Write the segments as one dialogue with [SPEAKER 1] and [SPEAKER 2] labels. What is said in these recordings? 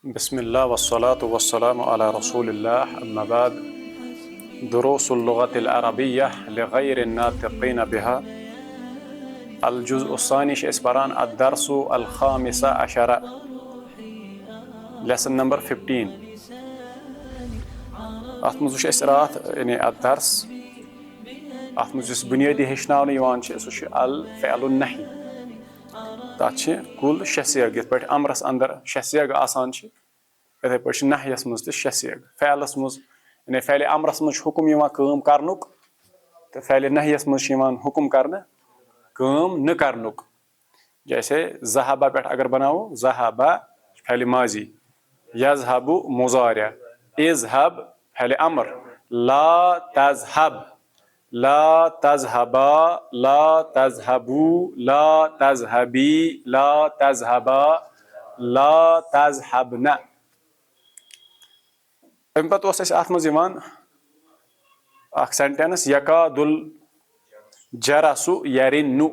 [SPEAKER 1] बिस्मिल्लाह वस्सलातु वस्सलामु अला रसूलिल्लाह अम्मा बाद दुरूसुल लुगतिल अरबिय्यह लिगैरि नातिक़ीन बिहा अल-जुज़्उ अस्सानी छ अस परान अद-दर्सु अल-खामिसा अशरा लेसन नंबर 15 अत मज वुच अस रात यानी अद-दर्स अत मज यस बुनियादी हेचनावन यिवान छ सु छ अल-फ़अलुन नही तत छ कुल 6 सेग यथ पठ अमरस अंदर 6 सेग आसान छ इथे पठ नहयस मज त 6 सेग फ़अलस मज यानी फ़अल अमरस मज हुकुम यिवान काम करनुक तो फ़अल नहयस मज यिवान हुकुम करना काम न करनुक। जैसे ज़हबा पठ अगर बनाओ ज़हबा फ़अल माजी, यज़हबु मुज़ारिअ, इज़हब फ़अल अमर, ला तज़हब, ला तज़हबा, ला तज़हबू, ला तज़हबी, ला तज़हबा, ला तज़हबना। अम पत ओस अत मज यिवान अख सेंटेंस यकादुल जरसु यरिन्नु,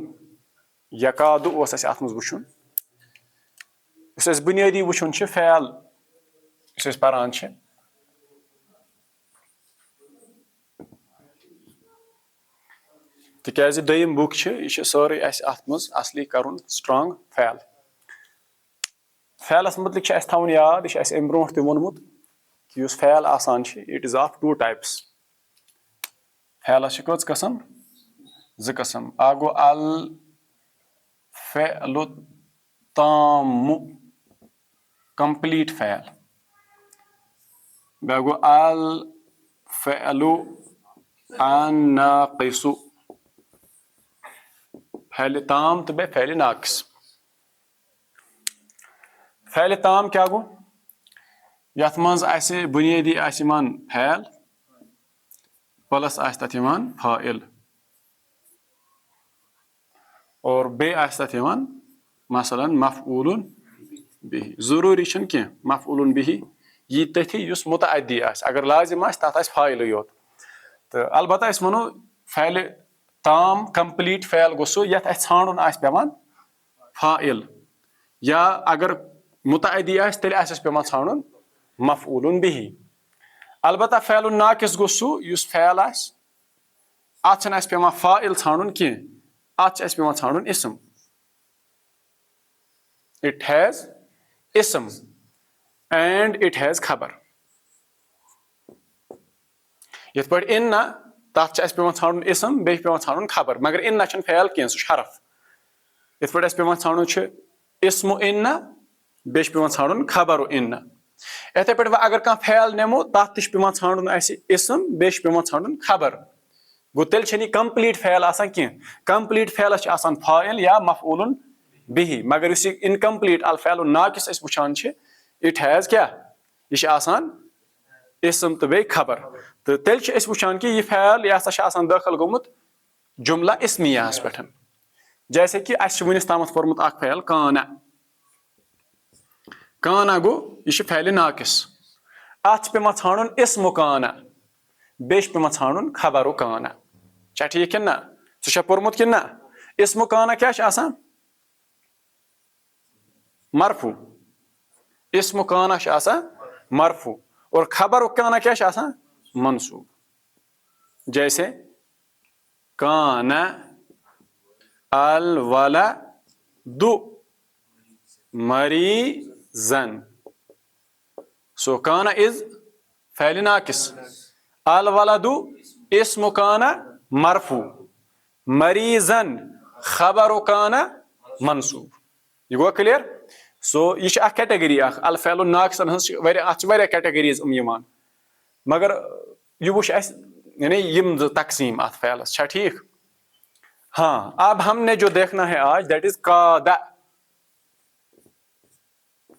[SPEAKER 1] यकादु ओस अत मज वुचुन यस अस बुनियादी वुचुन छ फ़अल यस अस परान छ तिकाज दोयिम बुक छ यह छ सारे अस अत मज असली करुन स्ट्रांग फ़अल। फ़अलस मुतलिक छ अस थाउन याद यह अस अम ब्रोंठ त वोनमुत कि युस फ़अल आसान छ it is of two types. फ़अलस छ कच कसम ज कसम अ गो अल फ़अलु ताम्मु कंप्लीट फ़अल, बे गो अल फ़अलु अन्नाक़िसु फ़अल ताम तो बे फ़अल नाक़िस। फ़अल ताम क्या गो यथ मज आसे बुनियादी आस यिवान फ़अल प्लस आस तथ यिवान फ़ाइल और बे आस तथ यिवान मसलन मफ़ऊलुन बिही। ज़रूरी छन कि मफ़ऊलुन बिही यी तथि युस मुतअद्दी आस, अगर लाजिम आस तथ आस फ़ाइल योत तो अलबत्ता अस वनो फ़अल ताम कंप्लीट फ़अल गो सु यथ अस छाणुन आस पेवान फ़ाइल, या अगर मुतअद्दी आस तेल आस पेवान छाणुन मफ़ऊलुन बिही। अलबत्ता फ़अलुन नाक़िस गो सु युस फ़अल आस अत छन आस पेवान फ़ाइल छाणुन कि अत छ आस पेवान छाणुन इसम, इट हैज इसम एंड इट हैज खबर। यथ पठ इन्ना तथ छ आस पेवान छाणुन इसम बे पेवान छाणुन खबर, मगर इन्ना छन फ़अल कियन सु छ हरफ। यथ पठ आस पेवान छाणुन छ इस्मु इन्ना बे पेवान छाणुन खबरु इन्ना। इथे पे अगर कह फ़अल निमो तथ पेवान छाणुन इसम बे पेवान छाणुन खबर। गो तेल छन कंप्लीट फ़अल आसान कि कंप्लीट फ़अलस आसान फ़ाइल या मफ़ऊलुन बिही, मगर इस इनकम्प्लीट अल फ़अलुन नाक़िस अस वुचान छ इट हैज क्या यह आसान इसम तो बे खबर। तो तेल छ अस वुचान कि यह फ़अल यह हसा छ आसान दाखिल गोमुत जुमला इस्मियास पेठ। जैसे कि अस वुनिस तामत पोरमुत अख फ़अल काना, काना गो यह फ़अल नाक़िस अत पेवान छाणुन इस्मु काना बे पेवान छाणुन खबरु काना। छा ठीक कि ना सु छ पोरमुत कि ना। इस्मु काना क्या आसान मरफू, इस्मु काना आसान मरफू और खबरु काना क्या आसान मंसूब। जैसे काना अल वलदु मरीज़न, सो काना इज फ़अल नाक़िस, अल वलदु इस्मु काना मरफू, मरीज़न खबरु काना मंसूब। यह गो क्लियर। सो यह कैटेगरी अल फ़अलुन नाक़िसन हंस कैटेगरीज यिवान, मगर यह वुच अस यानी यिम तकसीम अत फ़अलस। छा ठीक। हाँ, अब हमने जो देखना है आज दैट इज कादा।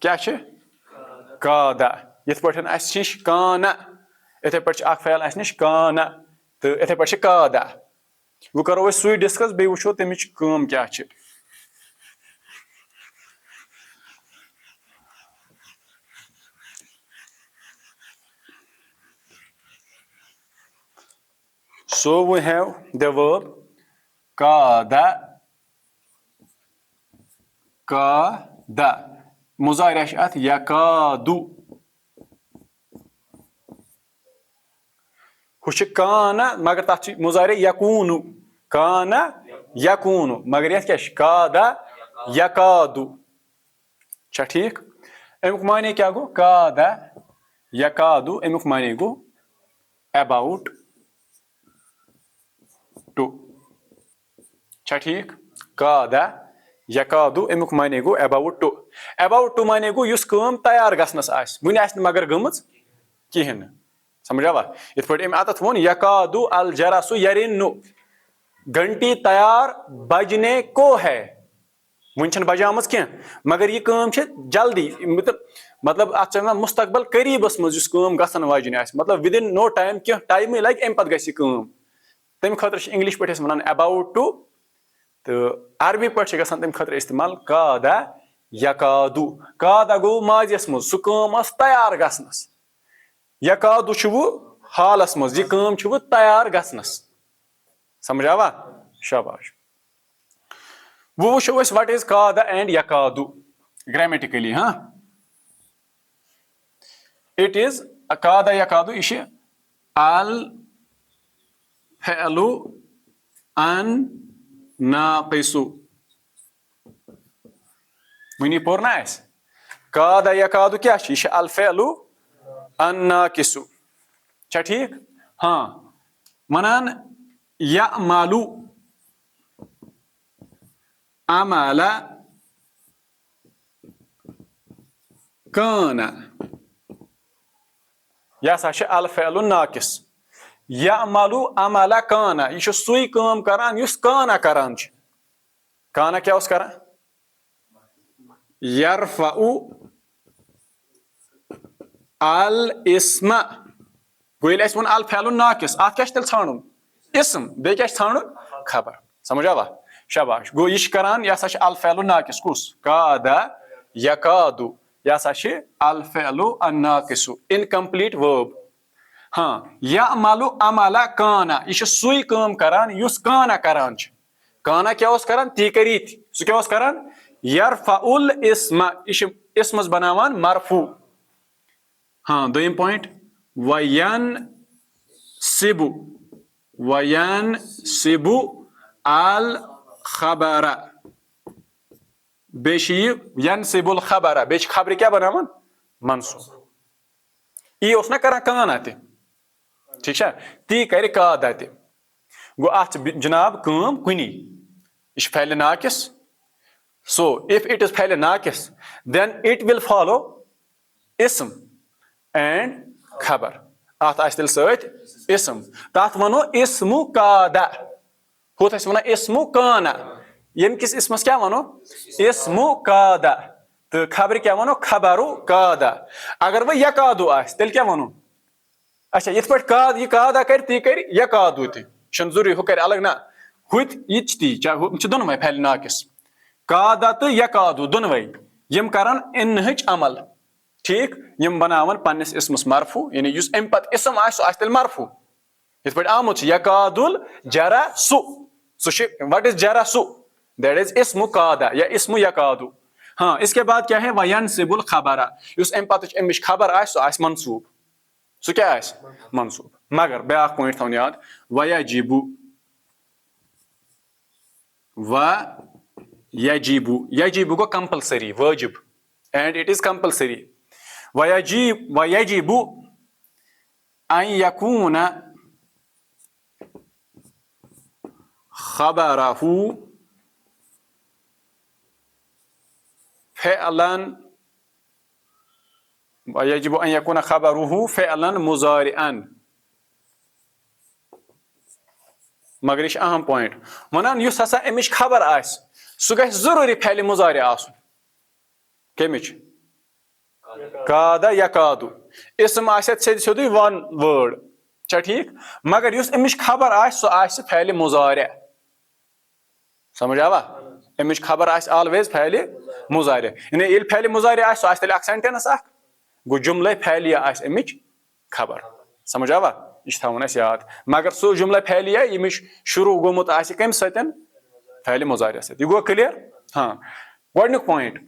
[SPEAKER 1] क्या छ कादा। यथ पठन अस निश काना, इथे पठ अख फ़अल अस निश काना तो इथे पठ कादा। वो करो अस सुई डिस्कस बे वुचो तमिच काम क्या छ। So we have the verb kada, kada. मुजारिया छ अथ यकादु हुश काना मगर तथ मुजारिया यकूनु काना यकूनु मगर यथ क्या कादा यकादु छा ठीक अमुक माने क्या गो कादा यकादु अमुक माने गो अबाउट टू छा ठीक कादा यकादु अमुक माने गो अबाउट टू माने गो युस काम तैयार गसनस आस वुन आस मगर गमच किहन समझावा इत पे अत वो यकादु अल जरासु यरिन्नु घंटी तैयार बजने को है वन बजामच क्या मगर यह काम जल्दी मतलब अत मुस्तकबल करीबस मज गसन वाजन मतलब विद इन नो टाइम क्या टाइम लगे अम पे तम खतर इंग्लिश पे वन अबाउट टू तो अरबी पे तम खतर इस्तेमाल कादा यकादु कादा गो माजियस मज सह काम तैयार गसनस यकादु वो हालस मज यह काम वो तैयार गसनस समझावा शाबाश वो वुचो व्हाट इज कादा एंड यकादु ग्रामेटिकली हाँ इट इज कादा यकादु यह अल फ़अलु अन नाक़िसु वनी पोर ना कादा यकादु क्या यह अल फ़अलु अन नाक़िसु छा ठीक हाँ वनान यअमलु अमला काना यह सा अल फ़अलु नाक़िस यअमलु अमला काना यह सुई काम करान युस काना करान काना क्या उस करान यरफ़उ अल इस्म गो ये वो अल फ़अलु नाक़िस अत क्या तेल छानुन इस्म बे क्या छानुन खबर समझावा शाबाश गो यह करान यह सा अल फ़अलु नाक़िस कुस कादा यकादु यह सा अल फ़अलु अन नाक़िसु इनकम्प्लीट वर्ब हाँ यअमलु अमला काना यह सुई काम करान युस काना करान काना क्या उस करान ती करी सह क्या उस करान यरफ़उल इस्म यह इस्मस बनावान मरफू हाँ दोयम पॉइंट वयनसिबु अल खबरा बेश यनसिबुल खबरा बेश खबर क्या बनावान मंसूब यह उस ना करान काना ते ठीक है ती कर कादा ते गो अत जनाब काम कुनी यह फ़अल नाक़िस so if it is फ़अल नाक़िस then it will follow ism and खबर अत आल सत इसम तथ वनो इस्मु कादा हुत वन इस्मु काना यम किस इसमस क्या वनो इस्मु कादा तो खबर क्या वनो खबरु कादा अगर वह यकादु आस तेल क्या वनो अच्छा ये कादा कर ती कर यकादु ती जरूरी हु कर अलग ना हुत ती दोनवे फ़अल नाक़िस कादा तो यकादु दोनवे यम करान इन अमल ठीक यम बनावन पन्निस इस्मस मरफू यानी युस अम पत इसम आस सह तेल मरफू इत पे आमुत यकादुल जरासु व्हाट इज जरासु दैट इज इस्मु कादा या इस्मु यकादु हाँ इसके बाद क्या है वयनसिबुल खबरा युस अम पत अमिश खबर आस सह आस मंसूब सह क्या आस मंसूब मगर ब्याक पॉइंट थोन याद वयजिबु यजिबु गो कंपल्सरी वाजिब एंड इट इज कंपल्सरी वयजिबु अन यकून खबरहु फ़अलन वयजिबु अन यकून खबरहु फ़अलन मुज़ारिअन मगर यह अहम पॉइंट वनान युस हसा अमिश खबर आस सह गژھِ ज़रूरी फ़अल मुज़ारि आसुन कमिच कादा यकादु इसम आसत सेदुई वन वर्ड छा ठीक मगर युस अमिश खबर आस सह आस फ़अल मुज़ारि समझ आवा अमिश खबर आस ऑलवेज फ़अल मुज़ारि यानी ये फ़अल मुज़ारि आस सह आस तेल सेंटेंस गो जुमला फ़अलिया आस अमिच खबर समझ आवा यह थवन अस याद मगर सो जुमला फ़अलिया यमिश शुरू गोमुत आस कम सतन फ़अल मुज़ारि सत यह गो क्लियर हाँ गोडनुक पॉइंट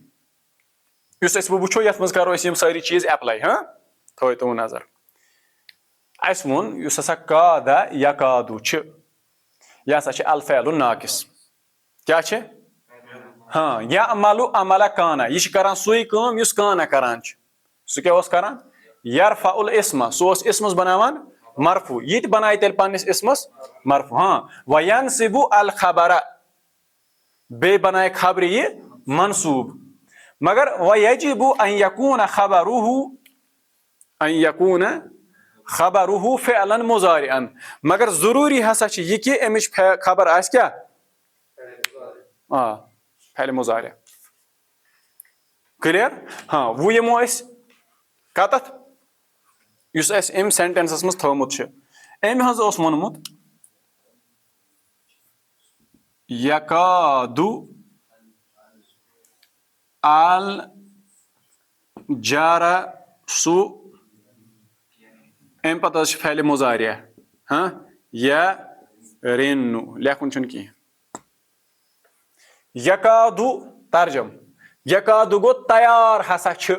[SPEAKER 1] युस अस वुचो यथ मज करो यम सारी चीज एप्लाई हाँ थो तो नजर अस वोन युस हसा कादा यकादु छ यह हसा छ अल फ़अलु नाकिस क्या छ हाँ या अमलु अमला काना यह करान सुई काम युस काना करान छ सु क्या ओस करान यरफ़उल इस्म सु ओस इस्मस बनावान मरफू ये बनाए तेल पन्निस इस्मस मरफू हाँ वयनसिबु अल खबरा बे बनाए खबर ये मनसूब मगर वयजिबु अन यकून खबरुहु फ़अलन मुज़ारिअन मगर जरूरी हसा छ ये कि अमिश खबर आस क्या फ़अल मुज़ारि क्लियर हाँ वो यमो अस कतत युस अस एम सेंटेंसस मस थोमुत छ एम हज ओस वोनमुत यकादु अल जरसु एम पता फ़अल मुज़ारि हाँ या रिन्नु लेखुन छुन की यकादु तर्जम यकादु गो तैयार हसा छ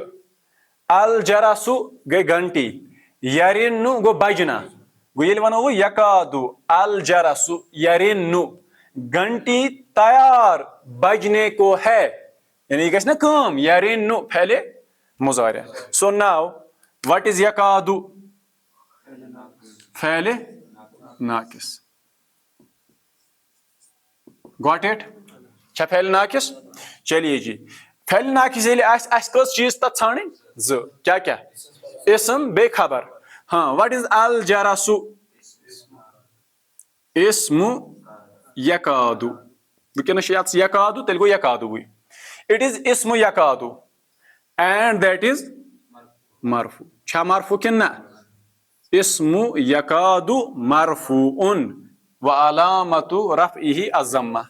[SPEAKER 1] अल जरसु गई घंटी यरिन्नु गो बजना गो ये वनो वो यकादु अल जरसु यरिन्नु घंटी तैयार बजने को है यानी गस ना काम यरिन्नु फ़अल मुज़ारि सो नाउ व्हाट इज यकादु फ़अल नाकिस गॉट इट क्या फ़अल नाकिस चलिए जी फ़अल नाकिस ये आस कस चीज तक छानी ज क्या क्या इस्म बे खबर हाँ व्हाट इज अल जरसु इस्मु यकादु वुनकस यकादु तेल गो यकादु इट इज इस्मु यकादु एंड दैट इज मरफू छा मरफू कि ना इस्मु यकादु मरफूउन व अलामतु रफ़इही अज़्ज़म्मा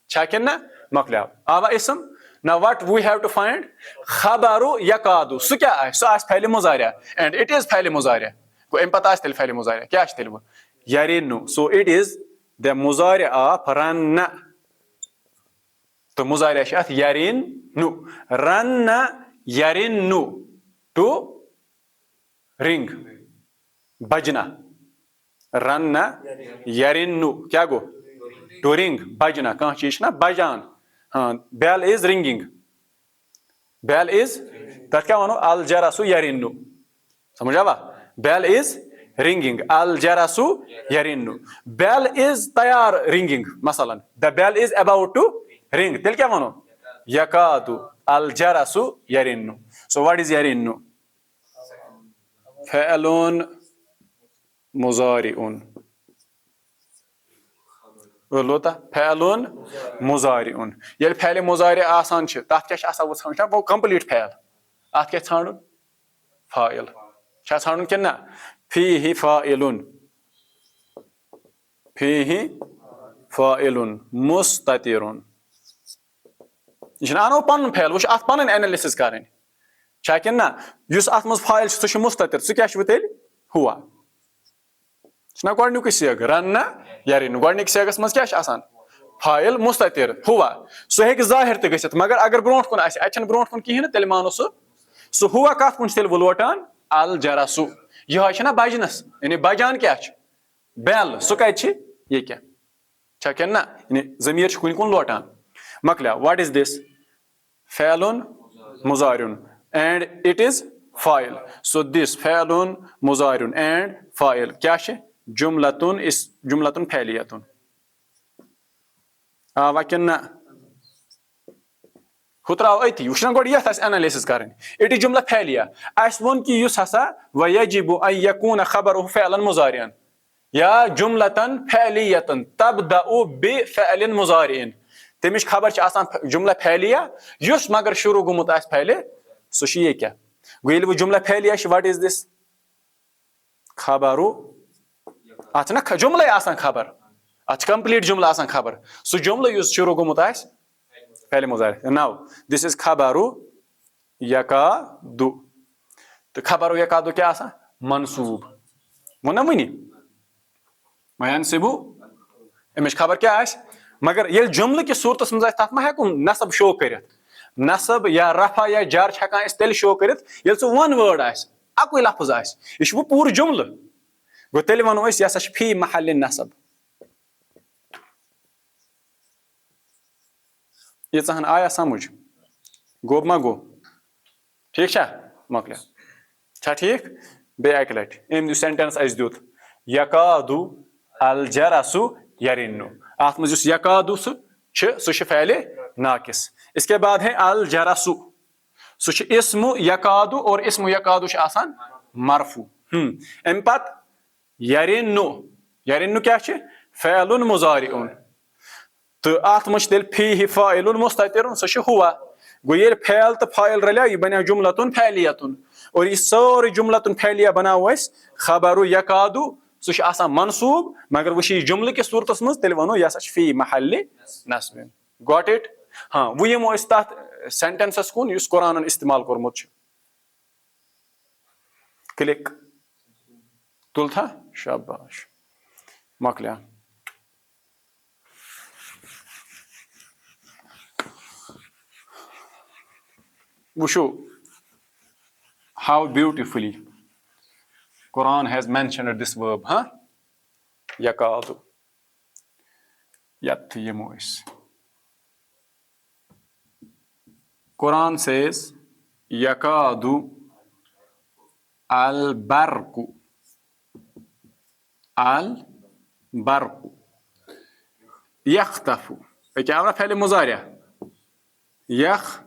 [SPEAKER 1] छा कि ना मकलाव आवा इस्म now what we have to find खबरु यकादु सु क्या है सु आस फ़अल मुज़ारि and it is फ़अल मुज़ारि को एम पता तेल फ़अल मुज़ारि क्या तेल वो यरिन्नु so it is the मुज़ारि of Ranna तो मुज़ारि अत यरिन्नु रन्न यरिन्नु to ring बजना रन्न यरिन्नु क्या गो to ring बजना कह चीज ना बजान हाँ bell is ringing bell is तथ क्या वनो अल जरसु यरिन्नु समझ आवा बेल इज रिंगिंग अल जरसु यरिन्नु बेल इज तैयार रिंगिंग मसलन the bell is about to ring तेल क्या वनो यकादु अल जरसु यरिन्नु सो व्हाट इज यरिन्नु फ़अलुन मुज़ारिउन लोता फ़अलुन मुज़ारिउन ये फ़अल मुज़ारि आसान छ तथ क्या आसा वो छान वो कंप्लीट फ़अल अत क्या छानुन फ़ाइल छा छानुन कि ना फ़ीहि फ़ाइलुन फ़ीहि फ़ाइलुन मुस्ततिरुन ये आनो पन फ़अल वो अत पन एनालिसिस करन छा कि ना युस अत मज फ़ाइल छ सु मुस्ततिर सु क्या छ तेल हुआ ना गोडनुक सेग रन्न यरिन्नु गोडनिक सेगस मज क्या आसान फ़ाइल मुस्ततिर हुआ सु हेक ज़ाहिर त गसित मगर अगर ब्रोंठ कुन आसे अचन ब्रोंठ कुन किहिन तेल मानो सु हुआ कत कुन तेल वलोटान अल जरसु यह छ ना बजनस यानी बजान क्या छ बेल सु कत छ ये क्या छा क्या ना यानी ज़मीर छ कुन कुन लोटान मकला व्हाट इज दिस फ़अलुन मुज़ारिउन एंड इट इज फ़ाइल सो दिस फ़अलुन मुज़ारिउन एंड फ़ाइल क्या छ जुमलतुन इस जुमलतुन फ़अलियतुन आवा कि ना हुत्राव अति वुचना गोड यथ आस एनालिसिस करन इट इज जुमला फ़अलिया आस वोन कि युस हसा वयजिबु अन यकून खबरुहु फ़अलन मुज़ारिअन या जुमलतन फ़अलियतन तबदउ बिफ़अलिन मुज़ारिइन तमिश खबर छ आसान जुमला फ़अलिया युस मगर शुरू गुमुत आस फ़अल सो छ ये क्या गोइल वो जुमला फ़अलिया छ व्हाट इज दिस खबरु अत ना जुमला आसान खबर अत कंप्लीट जुमला आसान खबर सो जुमला युस शुरू गुमुत आस फ़अल मुज़ारि नाउ दिस इज खबरु यकादु तो खबरु यकादु क्या आसान मनसूब वना वनी वयनसिबु अमिश खबर क्या आस मगर ये जुमल कि सूरत मज तथ मा हेकु नसब शो कर नसब या रफा या जर हेकान तेल शो कर वन वर्ड अकुई लफ्ज यह पूर जुमल गो तेल वनो यह फी महल नसब यीहन आया समझ गो मा गो ठीक मकल ठीक बे अक लट अम सेंटेंस दुत यकादु अल जरसु यरिन्नु अत मज यकादु सह फ़ैले नाकिस। इसके बाद है अल जरसु सह इस्मु यकादु और इस्मु यकादु आसान मरफू। अम पत यरिन्नु यरिन्नु क्या फ़ैलुन मुज़ारिउन तो अत मज तेल फी फ़ाइलुन मुस्ततिरुन सह हुआ गो ये फ़ैल तो फ़ाइल रलिया यह बनो जुमलतुन फ़ैलियतुन और यह सारी जुमलतुन फ़ैलिया बनाओ खबरु यकादु सह आसान मनसूब मगर वह जुमल कि सूरत मज तेल वनो यह फी महल नस्ब गॉट इट। हाँ वो यमो तथ सेंटेंसस कुन युस कुरान इस्तेमाल कोरमुत क्लिक तुल था शाबाश मकलिया। Wushu, how beautifully Quran has mentioned this verb, huh? Yakadu. Yat yemois. Quran says yakadu al-barqu. Al-barqu. Yakhtafu. क्या हो रहा पहले मुजारिया यख्तफु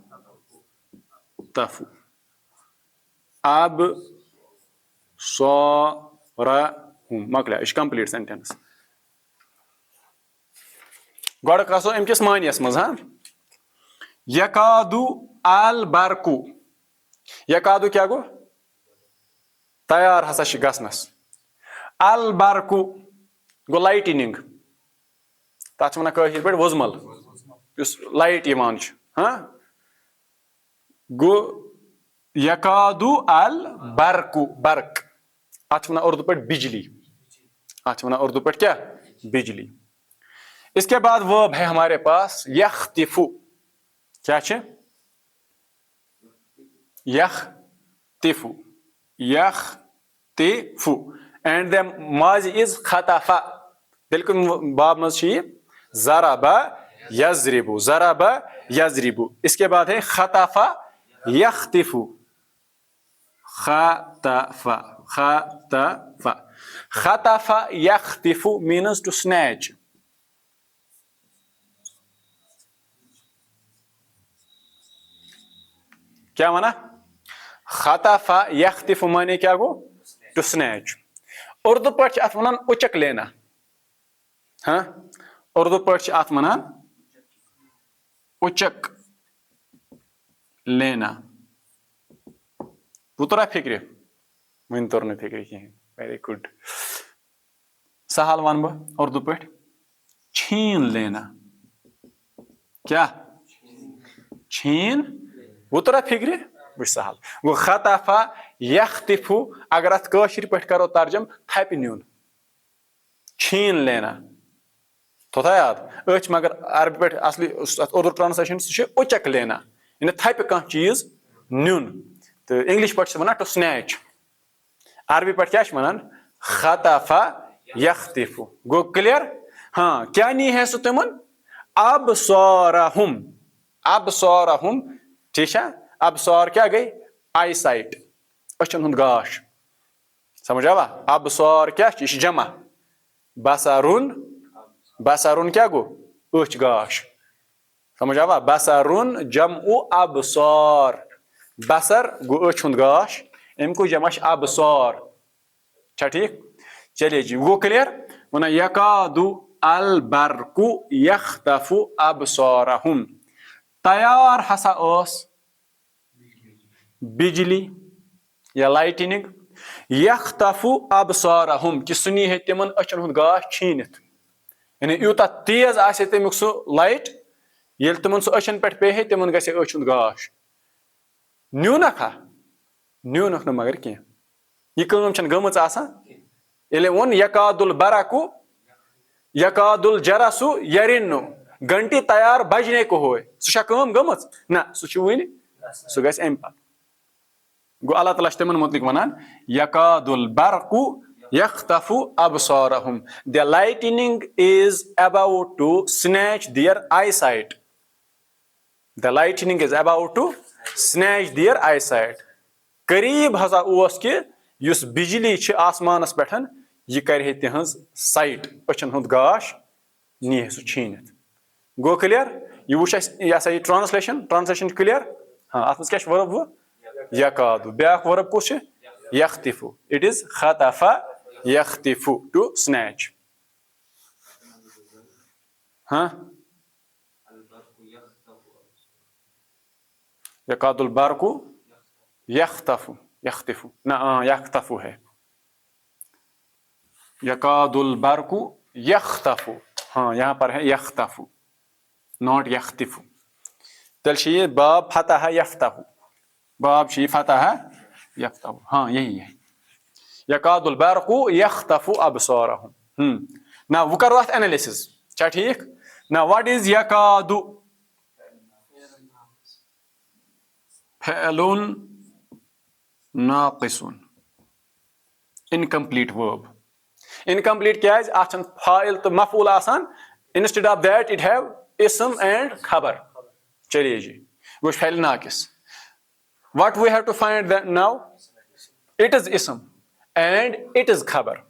[SPEAKER 1] अब सौरहुम मकलिया यह कंप्लीट सेंटेंस गॉड कसो अमकिस मानियस मज हाँ यकादु अल बरकु यकादु क्या गो तैयार हसा गसनस अल बरकु गो लाइटनिंग तथ वन पे वजमल लाइट हाँ गो यकादु अल बरकु बर्क अत वन उर्दू पे बिजली अत वन उर्दू पे क्या बिजली। इसके बाद वर्ब है हमारे पास यख्तिफु क्या यख्तिफु यख्तिफु एंड द माजी इज खतफा बिल्कुल बाब मज ज़रबा यज़रिबु। इसके बाद है खतफा यख्तिफु खतफा खतफा खतफा यख्तिफु मीन्स टू स्नैच क्या माना खतफा यख्तिफु माने क्या गो टू स्नैच उर्दू पे अत वन उचक लेना हाँ उर्दू पे अत वन उचक लेना वो तोरा फिक्र वन तोर न फिक्र कहें वेरी गुड सहल वन बह उर्दू पे छीन लेना क्या छीन वो तोरा फिक्र वो सहल वो खतफा यख्तिफु अगर अत काशिर पे करो तर्जम थप न्यून छीन लेना तो था याद मगर अरबी पे असली उर्दू ट्रांसलेशन सह उचक लेना इन थप कह चीज न्यून तो इंग्लिश पे वन टू स्नैच अरबी पे क्या वन खतफा यख्तिफु गो क्लियर। हाँ क्या नी है सो तिमन अबसारहुम ठीक है अबसार क्या गई आई साइट अचन हुंद गाश समझ आवा अबसार क्या जमा बसरुन क्या गो अच गाश समझ आवा बसरुन जमउ अबसार बसर गो अच हुंद गाश इनको जमा अबसार ठीक चलिए जी वो क्लियर वना यकादु अल बरकु यख्तफु अबसारहुम तैयार हसा बिजली या लाइटनिंग यख्तफु अबसारहुम कि सुनी है तिमन अचन हुंद गाश छीनित यानी यूता तेज आसे तमिक सो लाइट ये तिमन सो अचन पे पे तिमन गसे अच हुंद गाश न्यूनख न मगर कह यह गमच ये वोन यकादुल बरकु यकादुल जरसु यरिन्नु घंटी तैयार बजने को हो सह गमच ना सह वन सह गस अम पत गो अल्लाह ताला तिमन मुतलिक वनान यकादुल बरकु यख्तफु अबसारहुम the lightning is about to snatch their eyesight the lightning is about to snatch their eyesight करीब हसा ओस कि युस बिजली छ आसमानस पेठन यह करे तिहंज साइट अचन हुंद गाश नीह सु छीनित गो क्लियर यह वुच यह सा ट्रांसलेशन क्लियर हाँ अत क्या वर्ब वो यकादु ब्याक वर्ब कुछ यख्तिफु इट इज खतफा यख्तिफु टू स्नैच हाँ यकादुल बरकु यख्तफु यख्तिफु ना यख्तफु है यकादुल बरकु यख्तफु हाँ यहाँ पर है यख्तफु नॉट यख्तिफु तल ये बाब फतह यफ्तहु बाब शी फतह यफ्तहु हाँ यही है यकादुल बरकु यख्तफु अबसारहुम ना वो करो एनालिसिस क्या ठीक ना व्हाट इज यकादु फ़अलुन नाक़िसुन इनकम्प्लीट वर्ब इनकम्प्लीट क्या है फाइल तो मफूल आसान instead of that it have इस्म एंड खबर चलिए जी वो फाइल नाकिस what we have to find now it is इस्म एंड इट इज खबर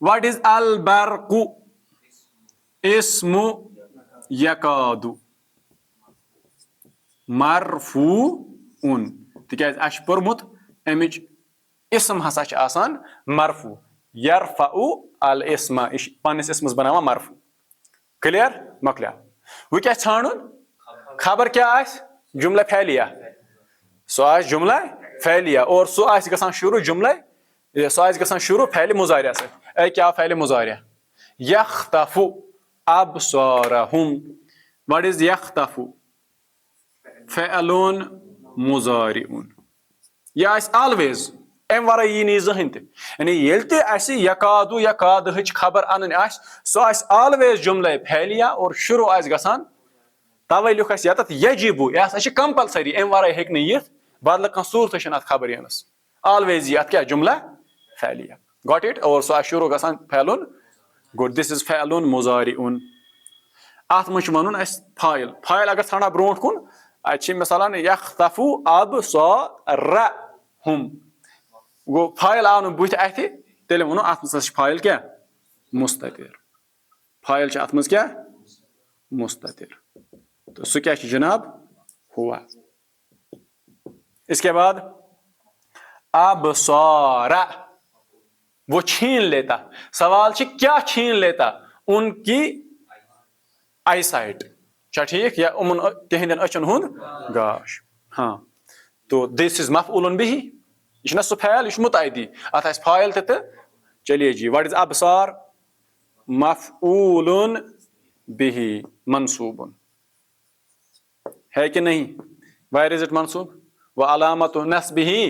[SPEAKER 1] व्हाट इज अल बरकु इस्मु यकादु मरफूउन तिकाज अश परमुत अमिच इस्म हसा छ आसान मरफू यरफउ अल इस्मा पन्निस इस्मस बनावा मरफू क्लियर मकलिया वो क्या छानुन खबर क्या आस जुमला फैलिया सो आस जुमला फैलिया और सो आस गसान शुरू जुमला सो आस गसान शुरू फैल मुजारिया से ए क्या फैल मुजारिया यख्तफु अबसारहुम व्हाट इज यख्तफु फ़अलुन मुजारिउन यह आस ऑलवेज एम वर यी नी जहन यानी येल ते आस यकादु यकादहच खबर अनन आस सो आस ऑलवेज जुमला फैलिया और शुरू आस गसान तवे लिख आस यतत यजिबु यह आस कंपलसरी एम वर हेक न यिथ बदल कह सूरत अत खबर यनस ऑलवेज यत क्या जुमला फैलिया गॉट इट और सो आस शुरू गसान फैलुन गुड दिस इज फैलुन मुजारिउन अत मच वनुन आस फाइल फाइल अगर थाना ब्रोंठ कुन अच्छी मिसालान यख्तफु अबसारहुम गो फाइल आव न बुथ अथ तेल वनो अत मज फाइल क्या मुस्ततिर फाइल अत मज क्या मुस्ततिर तो सो क्या जनाब हुआ इसके बाद अबसारा वो छीन लेता सवाल क्या छीन लेता उनकी आईसाइट क्या ठीक या उमन तिहंदन अचन हुंद गाश हाँ तो दिस इज मफऊलुन बिही यह सह फैल यह मुतअद्दी अत आस फाइल ते चलिए जी व्हाट इज अबसार मफऊलुन बिही मंसूबुन है कि नहीं वेयर इज इट मंसूब व अलामतु नस्बिही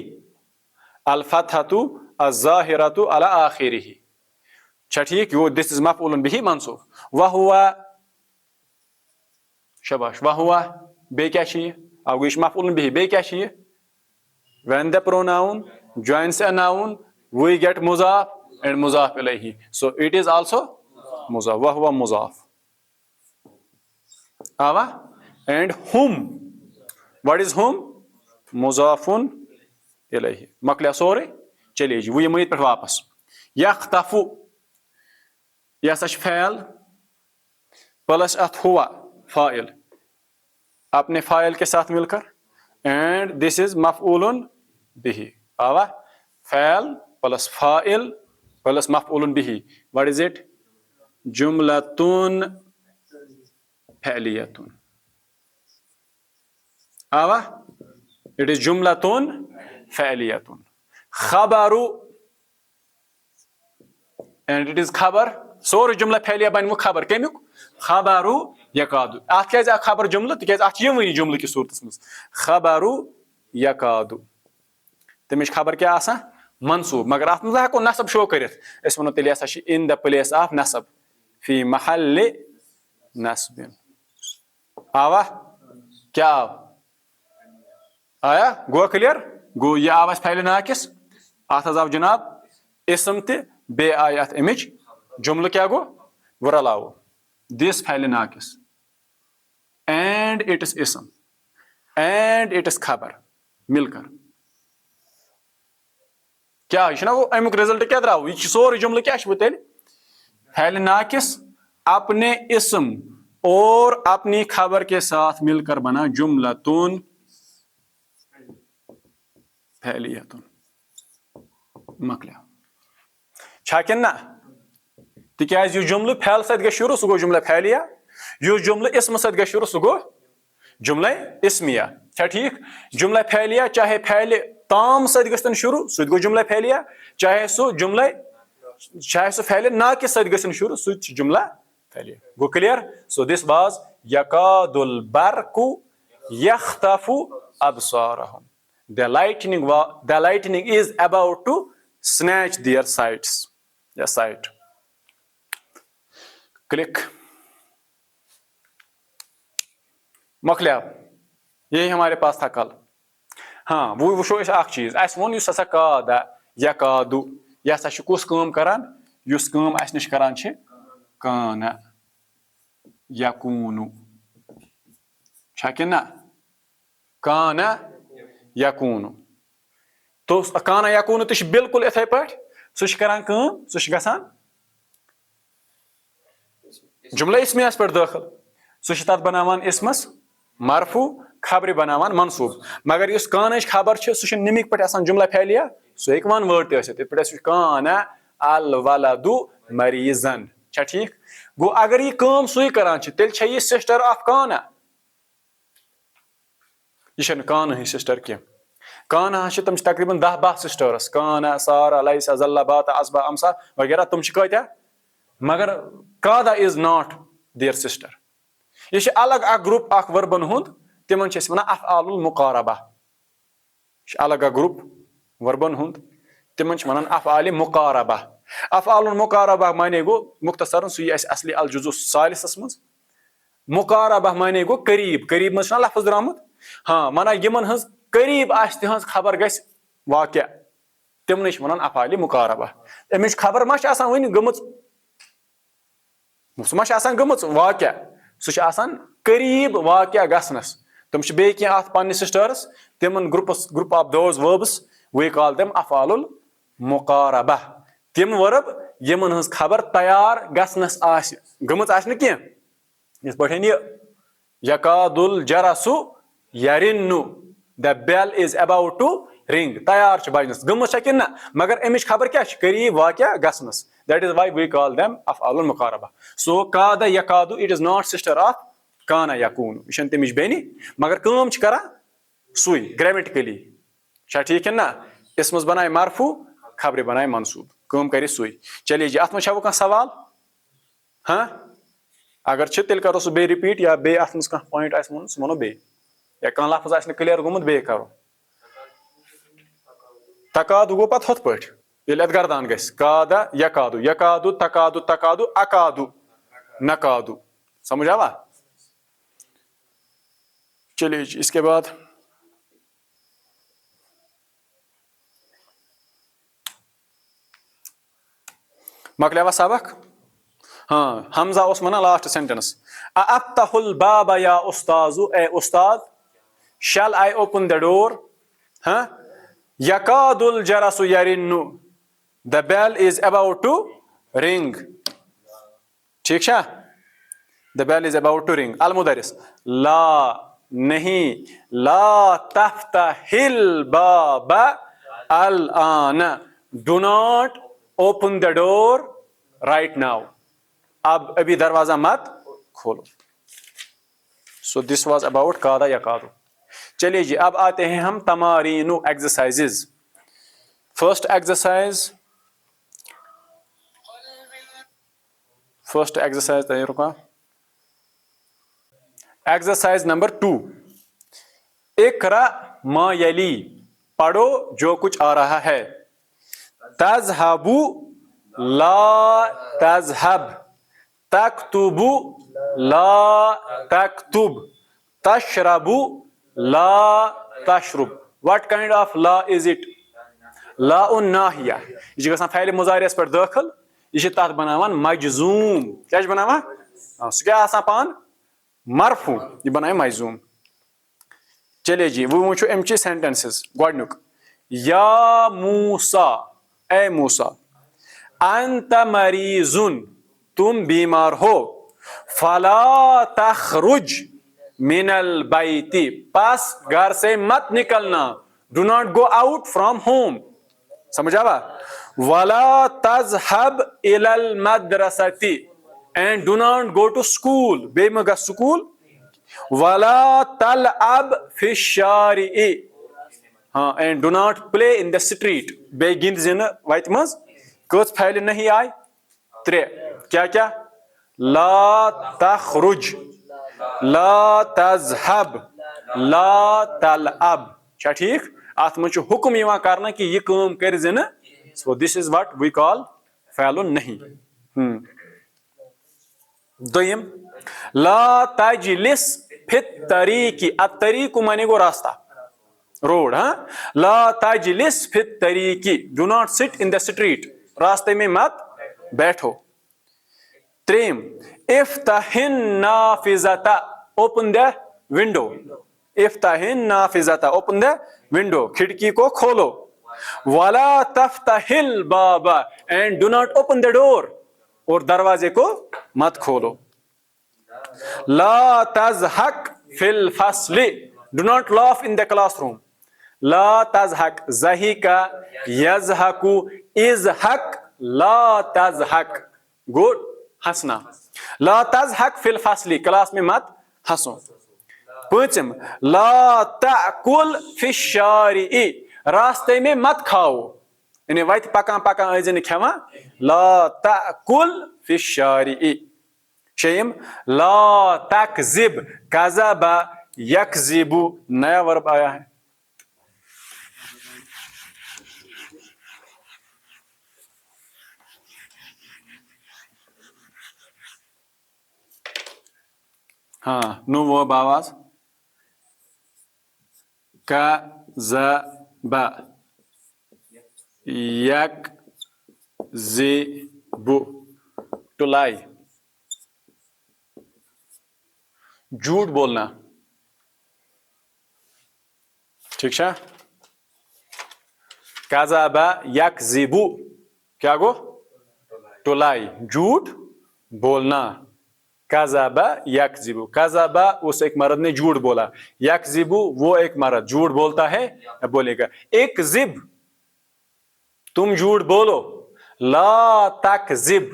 [SPEAKER 1] अल फतहतु अज़्ज़ाहिरतु अला आखिरिही अच्छा ठीक वो दिस इज मफऊलुन बिही मंसूब व हुवा शाबाश व हुवा बे क्या अब गई मफऊलुन बिही बे क्या when the pronoun joins a noun we get muzaf and muzaf ilayhi so it is also muzaf wa huwa muzaf ava and hum what is hum muzafun ilayhi makliya sore chaliye ji wo ye mayit par wapas yakhtafu ya sach fail plus at huwa fa'il अपने file के साथ मिलकर and this is मफऊलुन बिही आवा फ़ैल plus file plus मफऊलुन बिही what is it जुमलतुन फ़अलियतुन आवा इट इज जुमलतुन फ़अलियतुन खबरु एंड इट इज खबर सोर जुमला फ़अलिया बन खबर कमिक खबरु यकादु अत क्या खबर जुमल तिक अत वही जुमल की सूरत मज खबरु यकादु तमिश खबर क्या आसान मनसूब मगर अत मज हेको नसब शो कर वो तेल इन द प्लेस ऑफ नसब फी महल नसबिन आवा क्या आया गो क्लियर गो यह आव फैल नाकिस अत आव जनाब इसम ते आय अत अमिच जुमल क्या गो वो रलावो दिस फैल नाकिस एंड इट इज इसम एंड इट इज खबर मिलकर क्या यह वो अमुक रिजल्ट क्या द्राव यह सोरे जुमल क्या तेल फैल नाकिस अपने इसम और अपनी खबर के साथ मिलकर बना जुमलतुन फैलियतुन मकलिया छाकिन ना तिकाज यह जुमल फैल सत ग शुरू सह गो जुमला फैलिया यह जुमल इसम सत ग शुरू सह गो जुमला इसमिया छा ठीक जुमला फैलिया चाहे फैल ताम सत गन शुरू सह गो जुमला फैलिया चाहे सह फैल नाकिस सत गन शुरू सह जुमला फैलिया गो क्लियर सो दिस वाज यकादुल बरकु यख्तफु अबसारहुम the lightning is about to snatch their sight click मकलिया यही हमारे पास था कल हाँ वो वुशो अख चीज अस वोन युस हसा कादा यकादु यह हसा कुस काम करान युस काम अस निश करान छ काना यकूनु छकिना काना यकूनु तो काना यकूनु तो बिल्कुल इथे पट सह करान काम सह गसान जुमला इसमियास पे दाखिल सह तथ बनावान इसमस मरफू खबरी बनावान मनसूब मगर इस कान खबर सह निमिक पे जुमला फैलिया सह एक वन वर्ड ते पे काना अल वलदु मरीजन छा ठीक गो अगर यह काम सुई करान तेल छे यह सिस्टर ऑफ काना यह काना ही सिस्टर कह काना तम तकरीबन 10-12 सिस्टर्स काना सारा लैसा जल्ला बाता असबा अमसा वगैरह तुम कत्या मगर कादा इज नॉट देयर सिस्टर यह अलग ग्रुप वर्बन हुंद तिमन वन अफ़आलुल मुक़ारबा अलग ग्रुप वर्बन हुंद तिमन वन अफ़आल मुक़ारबा अफ़आलुल मुक़ारबा माने गो मुख्तसरन सु असली अल जुज़ु सालिसस मज मुक़ारबा माने गो करीब करीब मज लफ्ज़ द्रामुत हाँ मना यमन हज करीब तिहज खबर गस वाक़या तिमन वन अफ़आल मुक़ारबा अमिच खबर मा वन गमच सह मा गमच वाक़या सह करीब वाक़या गसनस तुम बे पन्ने सिस्टर्स तिमन group of those verbs we call them अफ़आलुल मुक़ारबा तिम वर्ब यमन हज खबर तैयार गसनस गमच कह पे यकादुल जरसु यरिन्नु the bell is about to ring तैयार बजनस गमच कि ना मगर अमिच खबर क्या करीब वाक़या गसनस that is why we call them अफ़आलुल मुक़ारबा सो कादा यकादु it is not sister of काना यकूनु यह तमिच बेनी मगर काम करा सुई ग्रामेटिकली छा ठीक है ना इसमस बनाए मरफू खबरें बनाए मनसूब काम करे सुई चलिए जी अत मे कह सवाल हाँ अगर तेल करो सह बे रिपीट या बे अत मज पॉइंट वो सह वनो बे या कह लफ्ज़ क्लियर गोमुत बे करो तकादु गो पत होत पट ये गर्दान गस कादा यकादु यकादु तकादु तकादु अकादु नकादु समझ आवा चलिए इसके बाद मकलिया सबक हाँ हमजा उस मना लास्ट सेंटेंस अफ्तहुल बाबा या उस्ताजु ए उस्ताद shall I open the door हाँ यकादुल जरसु यरिन्नु the bell is about to ring ठीक है the bell is about to ring अल मुदरिस ला नहीं ला तफ्तहिल बाबा अल आन do not open the door right now अब अभी दरवाजा मत खोलो सो दिस वाज अबाउट कादा यकादु चलिए जी अब आते हैं हम तमारीनु एक्सरसाइजेज फर्स्ट एक्सरसाइज रुका एक्सरसाइज नंबर 2 इकरा मा यली पढ़ो जो कुछ आ रहा है तज़हबु ला तज़हब तक्तुबु ला तक्तुब तशरबु ला तशरुब. What kind of law is it? ला उन नाहिया. ये गसान फाइल मुजारियस पर दाखिल. ये तथ बनावान मजजूम. क्या बनावा? सह क्या आसान पान मरफू. ये बनाए मजजूम. चलिए जी वो वो एमची सेंटेंसेस गोडनुक. या मूसा ए मूसा अंत मरीजुन तुम बीमार हो. फला तखरुज मिनल बैती पास घर से मत निकलना. Do not go out from home. समझ आवा. वला तज़हब इलल मदरसती and do not go to school. बेमगा स्कूल. वला तलअब फिशारी. हाँ and do not play in the street. बे गिंद जिन वत मज कच फैल नहीं आय 3. क्या क्या? ला तखरुज ला तज़हब ला तलअब. क्या ठीक? अत मज हुक्म यहां करना कि यह काम कर जिन. So this is what we call फैलुन नहीं. दोयम ला तजलिस फित तरीकी. अब तरीक माने गो रास्ता रोड. हाँ ला तजलिस फित तरीकी. Do not sit in the street. रास्ते में मत बैठो. 3 इफ्ताहिन नाफिज़ता ओपन द विंडो. इफ्ताहिन नाफिज़ता ओपन द विंडो. खिड़की को खोलो. वला तफ्ताहिल बाबा and do not open the door. और दरवाजे को मत खोलो. ला तज़हक fill फस्ली. Do not laugh in the classroom. ला तज़हक ज़हीका यज़हकु इज़हक ला तज़हक. गुड हंसना. ला तज़हक फिल फस्ली क्लास में मत हंसो. 5 ला तअकुल फिशारी. रास्ते में मत खाओ. यानी वत पकान पकान अजन खेवा. ला तअकुल फिशारी. 6 ला तकज़िब कज़बा यकज़िबु. नया वर्ब आया है. हाँ नो वो आवाज. कज़बा यकज़िबु टू लाई. झूठ बोलना. ठीक है. कज़बा यकज़िबु क्या गो? To lie. झूठ बोलना. कज़बा यकज़िबु. कज़बा उस एक मर्द ने झूठ बोला. यकज़िबु वो एक मर्द झूठ बोलता है या बोलेगा. इकज़िब तुम झूठ बोलो. ला तकज़िब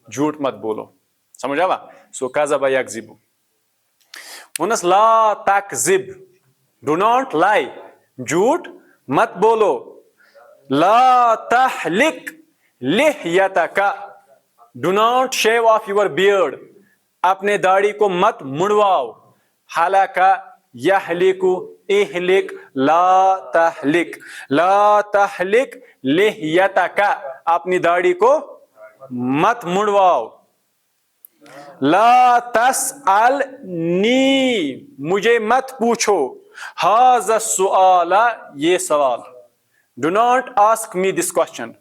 [SPEAKER 1] झूठ मत बोलो. समझ आवा. सो कज़बा यकज़िबु. उनस ला तकज़िब डू नॉट लाई. झूठ मत बोलो. ला तहलिक लिहयतका. Do not shave off your beard. अपने दाढ़ी को मत मुड़वाओ. हालाका यहलिकु इहलिक ला तहलिक. ला तहलिक लिहयतका. अपनी दाढ़ी को मत मुड़वाओ. ला तसअल नी मुझे मत पूछो. हाज़ा सुआला ये सवाल. Do not ask me this question.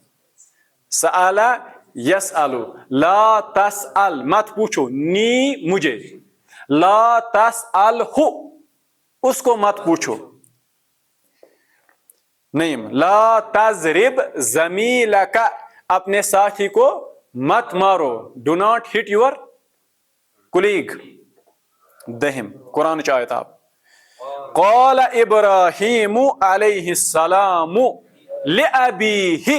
[SPEAKER 1] सआला यसअलु. ला तसअल मत पूछो. नी मुझे. ला तसअल हु उसको मत पूछो. नहीं. ला तज़रिब ज़मीलका अपने साथी को मत मारो. Do not hit your colleague. दहिम कुरान की आयत आप. क़ाल इब्राहीमु अलैहिस्सलामु लिअबीही.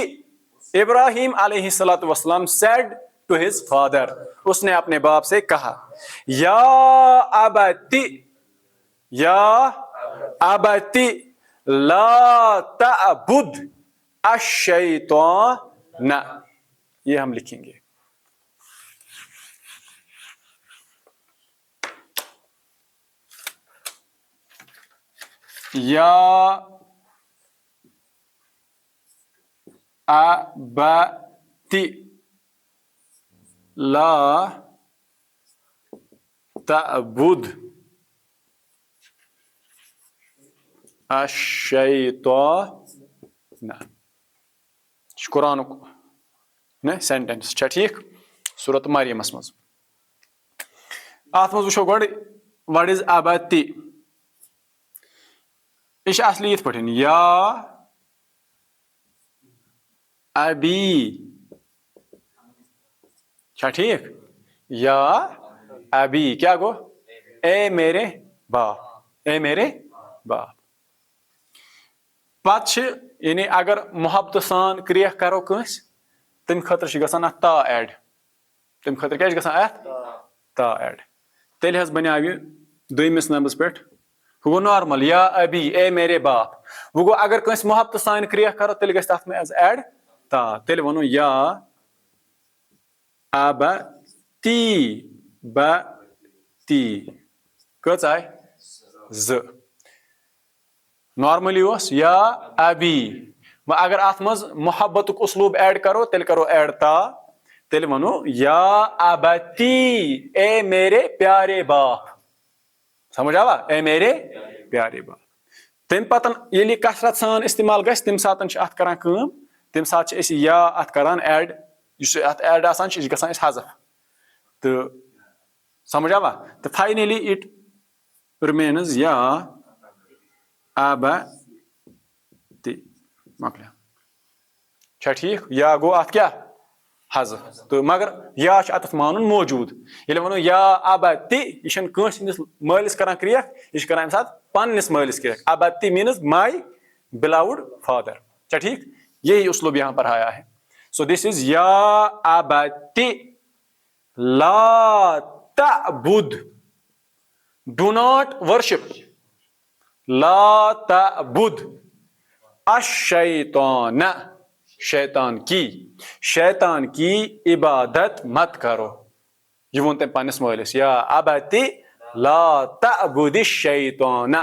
[SPEAKER 1] Ibrahim अलैहिस्सलातु वस्सलाम said to his father. उसने अपने बाप से कहा. या अबती या अबती ला तअबुद अश-शैतान. ये हम लिखेंगे. या अबती ला तअबुद अश-शैतान कुरान न सेंटेंस छा ठीक सूरत मरियमस मज अत मज वुचो गोड व्हाट इज अबती यह असली यथ पठन या अबी छा ठीक या अबी क्या गो ए मेरे बाप ए मेरे बाप पत यानी अगर मोहब्बत सान क्रिया करो कंस तम खतर गसान अत ता ऐड तम खतर क्या गसान अत ता ऐड तेल हज बन्याव दुयमिस नंबरस पे वो गो नॉर्मल या अबी ए मेरे बाप वो गो अगर कंस मोहब्बत सान क्रिया करो तेल गस तथ में ऐड ता तेल वनो या अबती बती कच आय ज नॉर्मली या अबी अगर अत मज मोहब्बत उसलूब ऐड करो तेल करो ऐड ता तेल वनो या अबती ए मेरे प्यारे बाप समझ आवा ए मेरे प्यारे बाप तम पतन ये कसरत सान इस्तेमाल गस तम सात अत करान काम तम सात या अत करान ऐड अत ऐड आसान गसान हज़फ तो समझ आवा तो फाइनली इट रिमेन्स या अबती मकलिया छा ठीक या गो अत क्या हज़फ तो मगर या अत मान मौजूद ये वनो या अबती यह मालिस करान क्रिया यह करान अमे साथ पन्निस मालिस क्रिया अबती मीन्स माई बिलाउड फादर छा ठीक यही उसलूब यहाँ पर आया है सो दिस इज या अबती ला तअबुद डू नॉट वर्शिप ला तअबुद अश-शैतान शैतान की इबादत मत करो ये वोन तम पन्निस मालिस या अबती ला तअबुदिश-शैतान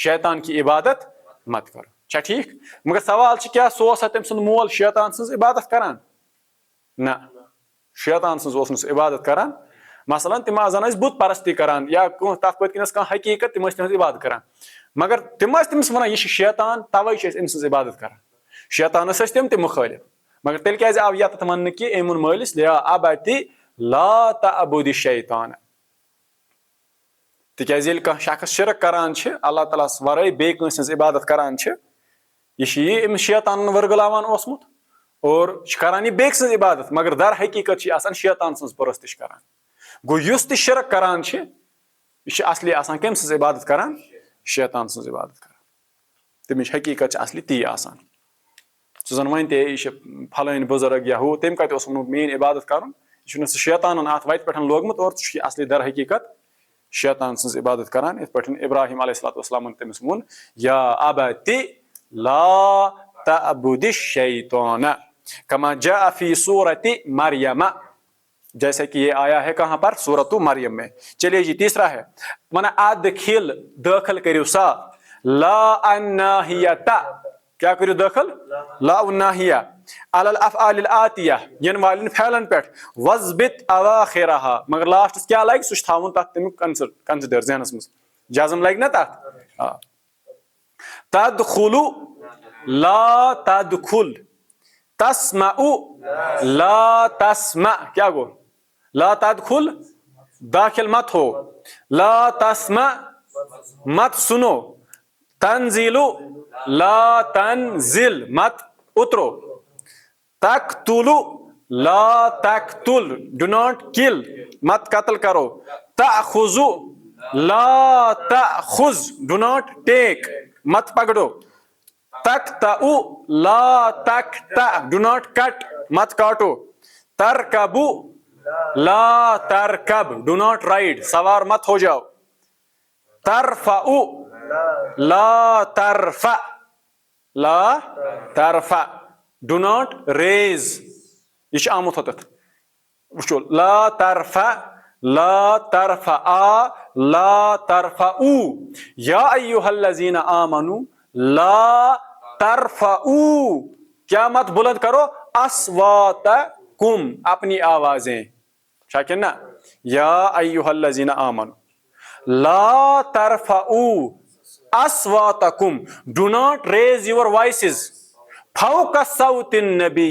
[SPEAKER 1] शैतान की इबादत मत करो छा ठीक मगर सवाल क्या सो तम सुन मोल शैतान सज इबादत करान ना शैतान सज इबादत करान मसलन तम जन बुत परस्ती करान या तथ पत्किनस हकीकत तम तहज इबादत करान मगर तम तमिस वन यह शैतान तवे अम सज इबादत करान शैतानस तम मुखालिफ मगर तेल क्या आव ये वन कि अम वोन मालिस या अबती ला तअबुदिश-शैतान तिकाज शख्स शिरक करान अल्लाह ताला वरै बे कंस इबादत करान यह अमिस शैतान वर्गलावान ओसमुत और करान यह बेक सज इबादत मगर दर हकीकत शैतान सज परस्तिश करान गो युस ति शिरक करान यह असली आसान कम सज इबादत करान शैतान सज इबादत करान तमिच हकीकत असली ती आसान जन वन ते फलान बुजुर्ग या हू तम कत मेन इबादत कर यह शैतान अत वत पे लोगमुत और असली दर हकीकत शैतान सज इबादत करान इत पे इब्राहिम अलैहिस्सलाम तमिस वोन या अबती ला तअबुदिश-शैतान कमा जाअ फी सूरति मरियम जैसे कि ये आया है कहाँ पर सूरत मरियम में। चलिए जी तीसरा है मना अदखिल दाखिल करो सा ला अन्नाहियता क्या करो दाखिल ला उन्नाहिया अलल अफ़आलिल आतिया यन वालिन फैलन पे वज़बित अवाखिरहा मगर लास्ट क्या लग सह थावन तथ तमिक कंसिडर जहनस मज जज़म लग ना तथ तदखुलु ला तदखुल तस्मउ ला तस्मा क्या गो ला तदखुल दाखिल मत हो ला तस्मा मत सुनो तंजिलु ला तंजिल मत उतरो तकतुलु ला तकतुल डू नॉट किल मत कत्ल करो तअखुजु ला तअखुज डू नॉट टेक मत पकड़ो तकतउ ला तकता डू नॉट कट मत काटो तरकबु ला तरकब डू नॉट राइड सवार मत हो जाओ तरफउ ला तरफा डू नॉट रेज यह आमुत होत वो ला तरफा ला तरफउ या अय्युहल्लज़ीना आमनु ला तरफउ क्या मत बुलंद करो अस्वातकुम अपनी आवाजें शाकिर ना या अय्युहल्लज़ीना आमनु ला तरफउ अस्वातकुम, do not raise your voices, फौका सौतिन नबी,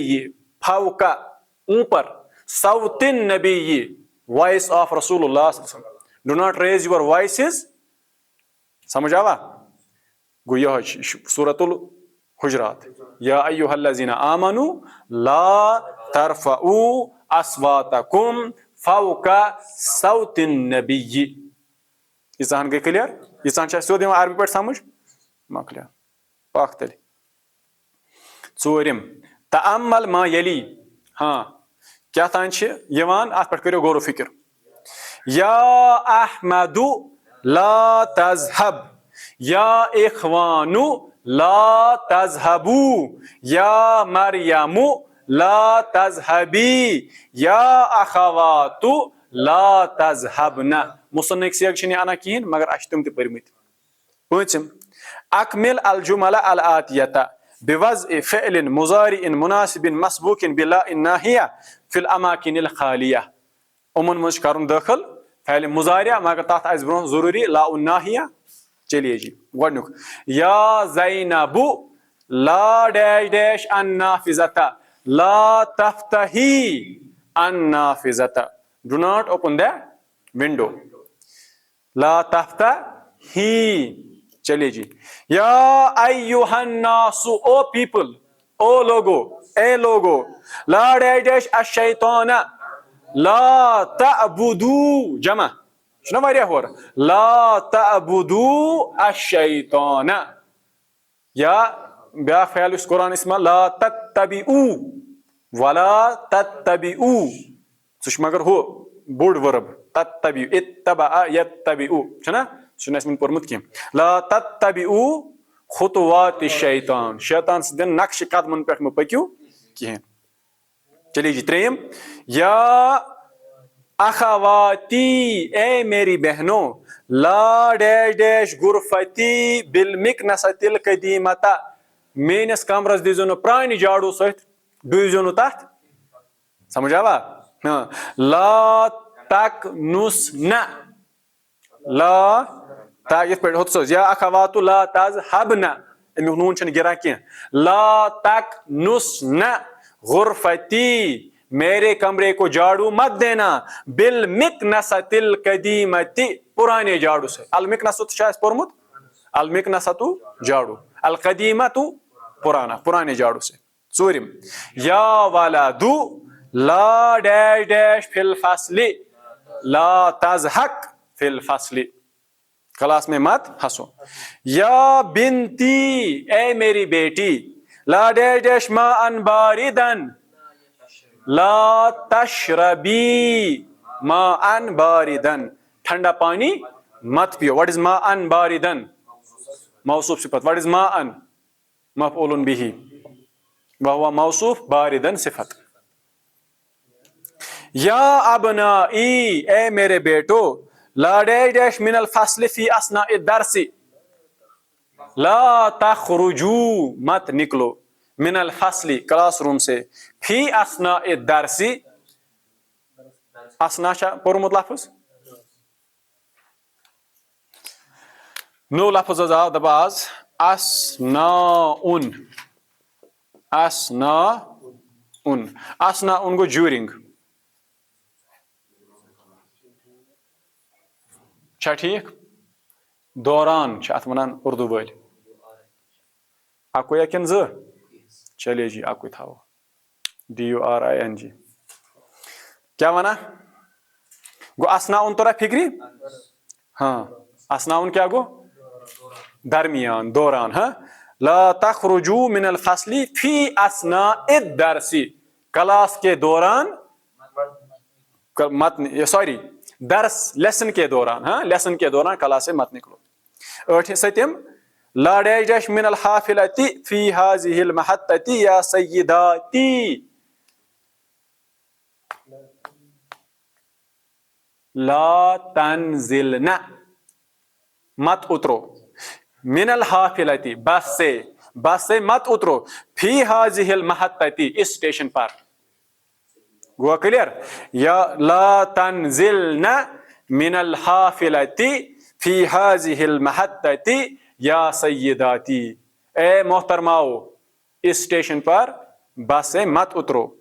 [SPEAKER 1] फौका ऊपर, सौतिन नबी, वॉइस ऑफ रसूलुल्लाह, do not raise your voices. समझ आवा? गो यह सूरतुल हुजरात, या अय्युहल्लज़ीना आमनू ला तरफऊ अस्वातकुम फौका सौतिन नबी। यीचान गई क्लियर? यीचान सोद अरबी पे समझ मकलिया पाक तेल। चूरिम तअम्मल मा यली, हाँ क्या तान अत पे करो गौर फिक्र। या अहमदु ला तज़हब, या इख्वानु ला तज़हबू, या मरियमु ला तज़हबी, या अखवातु ला तज़हबना। मुसन्निफ सियाग आना कहें मगर अश तम पर्मित। पांचम अकमिल अल जुमला अल आतियता बिवज़ फ़िअलिन मुज़ारिइन मुनासिबिन मसबूकिन बिला नाहिया फिल अमाकिनिल खालिया। उमन मज करुन दाखिल फ़इल मुज़ारिया मगर तथ आस ब्रोह ज़रूरी ला नाहिया। चलिए जी गोडनुक, या ज़ैनबु ला डैश डैश अन्नाफिज़ता ला तफ्तही अन्नाफिज़ता, do not open the window, ला तफ्तही। चलिए जी, या अय्युहन्नासु, ओ पीपल, ओ लोगो, ए लोगो, ला डैश डैश अश्शैतान ला तअबुदू, जमा शुना वारिया होर, ला तअबुदू अश्शैतान। या ब्या फ़इल इस कुरान इसमा ला तत्तबिऊ वला तत्तबिऊ, सह मगर हो बोड वर्ब, तत्तबिऊ इत्तबा यत्तबिऊ छना सुन इसमें पर्मुत कह, ला तत्तबिऊ खुतवात शैतान, शैतान सदन नक्श कदमन पे मत पकियो कहें। चलिए जी त्रेम, या अखवाती, ए मेरी बहनों, ला डैश डैश गुरफती बिलमिकनसतिल कदीमता, मेनस कमरस दीजो न प्रान झाड़ू सत डूजो न तथ। समझ आवा? हाँ, ला तक नुस न, ला ये पे होत या अखवातु ला तज़हबना, अमिक नून छन गिरा कह, ला तक नुस न गुरफती, मेरे कमरे को झाड़ू मत देना, बिल मिकनसतिल कदीमती, पुराने झाड़ू से। अल मिकनसत पोर्मुत, अल मिकनसतु झाड़ू, अल कदीमतु पुराना, पुराने झाड़ू से। चूरिम, या वलदु ला डैश डैश फिल फसली ला तज़हक फिल फसली, क्लास में मत हंसो। या बिनती, ए मेरी बेटी, ला डैश डैश मा अन बारिदन ला तशरबी मा अन बारिदन, ठंडा पानी मत पियो। व्हाट इज मा अन बारिदन? मौसूफ सिफत। व्हाट इज मा अन? मफऊलुन बिही वहुवा मौसूफ, बारिदन सिफत। या अबनाई, ए मेरे बेटो, ला डैश डैश मिनल फस्ल फी असना दरसी ला तखरुजू, मत निकलो, मिनल फसली क्लासरूम से, फी असना दरसी, असना पोर्मुत लफ्ज, नो लफ्ज आव दबाज असनाउन, असनाउन, असनाउन गो ज्यूरिंग, छा ठीक? दौरान अत वन उर्दू वाल, अकुया किन ज? चलिए जी अकु थाओ, DURING। क्या वना गो? असनाउन तोरा फिक्री? हाँ, असनाउन क्या गो? दरमियान, दौरान। हाँ, ला तखरुजू मिनल फसली फी असना दरसी, क्लास के दौरान मत, सॉरी दर्स लेसन के दौरान, हाँ लेसन के दौरान क्लास से मत निकलो। सत्यम, ला डैश डैश मिनल हाफिलती फी हाज़िहिल महत्तती या सय्यिदाती, ला तंजिलना, मत उतरो, मिनल हाफिलती, बस से मत उतरो, फी हाज़िहिल महत्तती, इस स्टेशन पर। हुआ क्लियर? या ला तंजिलना मिनल हाफिलती फी हाज़िहिल महत्तती या सय्यदाती, ए मोहतरमाओ इस स्टेशन पर बस से मत उतरो।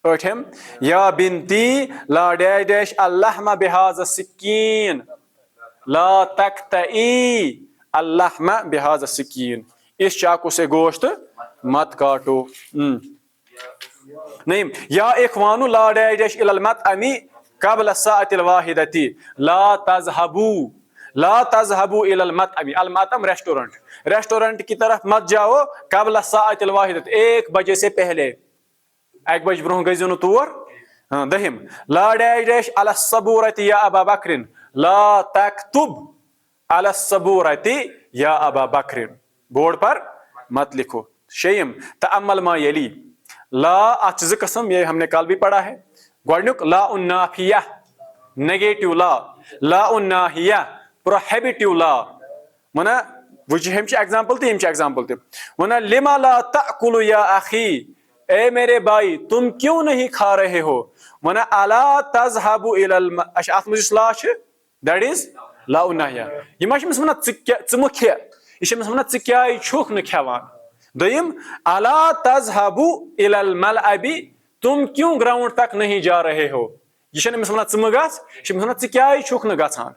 [SPEAKER 1] अठम, या बिनती ला डैश डैश अल्लाहमा बिहाज़ सिक्कीन, ला तक्तई अल्लाहमा बिहाज़ सिक्कीन, इस चाकू से गोश्त मत काटो। नहीं, या इख्वानु ला डैश डैश इलल मतअमी क़ब्ल साअतिल वाहिदती ला तज़हबू इलल मतअमी, अल मतअम रेस्टोरेंट, रेस्टोरेंट की तरफ मत जाओ क़ब्ल साअतिल वाहिदती, 1 बजे से पहले, 1 बजे ब्रोह गई न तोर। दहिम, ला डैश डैश अला सबूरती या अबा बकरिन ला तक्तुब अला सबूरती या अबा बकरिन, बोर्ड पर मत लिखो। शेयम, तअम्मल मा यली, ला अच कस्म, ये हमने कल भी पढ़ा है। गोडनुक ला उन्नाफिया नेगेटिव ला, ला उन्नाहिया प्रोहिबिटिव ला, वना वुच हम एग्जांपल तो एग्जांपल तो वना लिमा ला तअकुलु या अखी, ए मेरे भाई तुम क्यों नहीं खा रहे हो। वना अला तज़हबु इलल, अत मुझ ला दैट इज ला उन्नाहिया, यह वना च खे, यह वना क्या छुक न खेवान। दोयम, अला तज़हबु इलल मलअबी, तुम क्यों ग्राउंड तक नहीं जा रहे हो, यह वना च गस, यह वना क्या छुक न गसान।